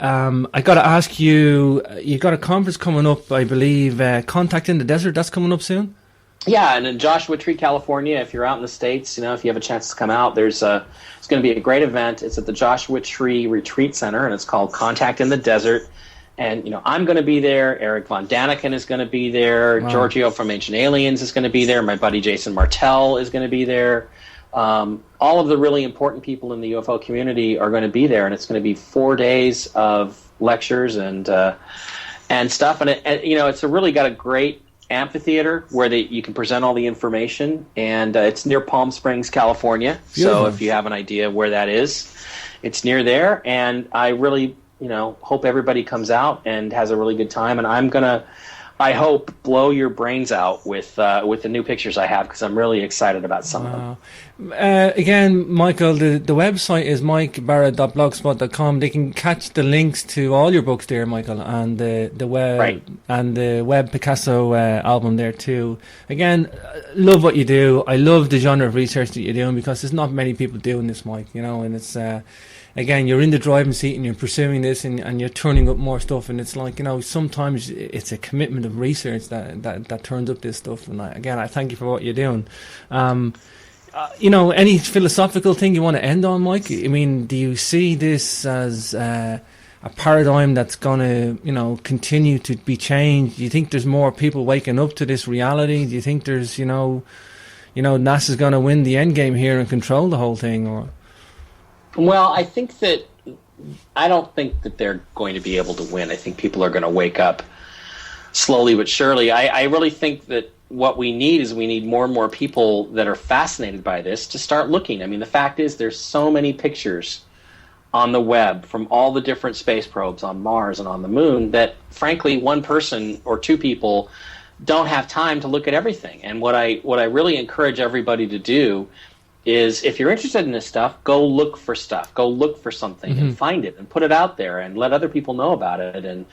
I got to ask you, you've got a conference coming up, I believe, Contact in the Desert. That's coming up soon. Yeah, and in Joshua Tree, California, if you're out in the States, if you have a chance to come out, it's going to be a great event. It's at the Joshua Tree Retreat Center, and it's called Contact in the Desert. And, I'm going to be there. Eric Von Daniken is going to be there. Wow. Giorgio from Ancient Aliens is going to be there. My buddy Jason Martell is going to be there. All of the really important people in the UFO community are going to be there, and it's going to be 4 days of lectures and stuff. And it's really got a great amphitheater where you can present all the information, and it's near Palm Springs, California. Beautiful. So if you have an idea where that is, it's near there. And I really, hope everybody comes out and has a really good time. And I'm gonna, I hope, blow your brains out with the new pictures I have, because I'm really excited about some of them. Again, Michael, the website is mikebara.blogspot.com. They can catch the links to all your books there, Michael, and the web right. and the Webb Picasso album there too. Again, love what you do. I love the genre of research that you're doing, because there's not many people doing this, Mike. And it's. Again, you're in the driving seat and you're pursuing this, and you're turning up more stuff, and it's like, sometimes it's a commitment of research that turns up this stuff. And I thank you for what you're doing. Any philosophical thing you want to end on, Mike? I mean, do you see this as a paradigm that's going to, continue to be changed? Do you think there's more people waking up to this reality? Do you think there's, NASA's going to win the end game here and control the whole thing, or? Well, I don't think that they're going to be able to win. I think people are going to wake up slowly but surely. I really think that what we need more and more people that are fascinated by this to start looking. I mean, the fact is there's so many pictures on the web from all the different space probes on Mars and on the Moon that, frankly, one person or two people don't have time to look at everything. And what I really encourage everybody to do is if you're interested in this stuff, go look for stuff. Go look for something and find it and put it out there and let other people know about it, and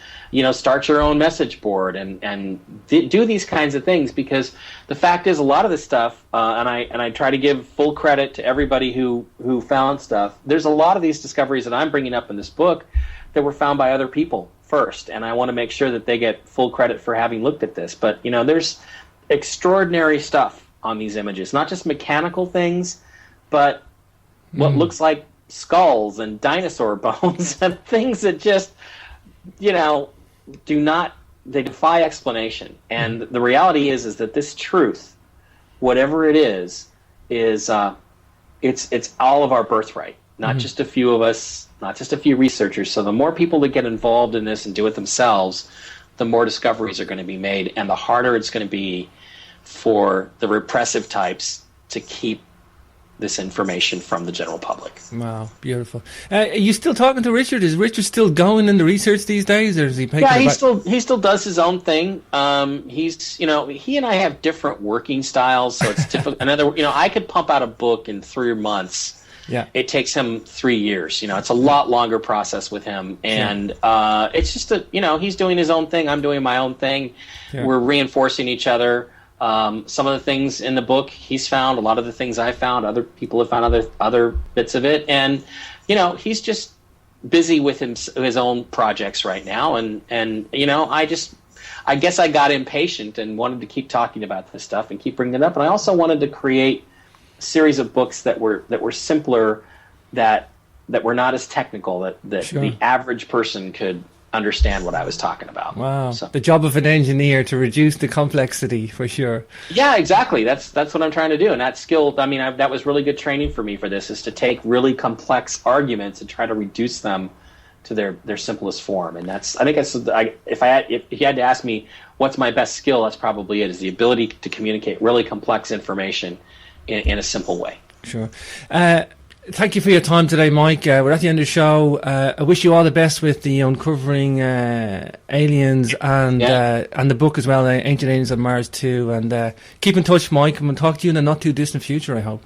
start your own message board and do these kinds of things, because the fact is a lot of this stuff, and I try to give full credit to everybody who found stuff. There's a lot of these discoveries that I'm bringing up in this book that were found by other people first, and I want to make sure that they get full credit for having looked at this. But there's extraordinary stuff on these images, not just mechanical things, but what looks like skulls and dinosaur bones and things that just, they defy explanation. And the reality is that this truth, whatever it is it's all of our birthright, not just a few of us, not just a few researchers. So the more people that get involved in this and do it themselves, the more discoveries are going to be made, and the harder it's going to be for the repressive types to keep this information from the general public. Wow, beautiful. Are you still talking to Richard? Is Richard still going in the research these days, or is he? He still does his own thing. He's he and I have different working styles, so it's difficult. I could pump out a book in 3 months. Yeah, it takes him 3 years. It's a lot longer process with him, and it's just he's doing his own thing. I'm doing my own thing. Yeah. We're reinforcing each other. Some of the things in the book he's found, a lot of the things I found, other people have found other bits of it, and he's just busy with his own projects right now, and I guess I got impatient and wanted to keep talking about this stuff and keep bringing it up, and I also wanted to create a series of books that were simpler, that were not as technical, that the average person could understand what I was talking about. Wow. So, the job of an engineer, to reduce the complexity, for sure. Yeah, exactly. That's what I'm trying to do. And that skill, that was really good training for me for this, is to take really complex arguments and try to reduce them to their simplest form. And if you had to ask me what's my best skill, that's probably it, is the ability to communicate really complex information in a simple way. Sure. Thank you for your time today, Mike. We're at the end of the show. I wish you all the best with the Uncovering Aliens and the book as well, Ancient Aliens on Mars 2. And keep in touch, Mike, and we'll talk to you in the not too distant future, I hope.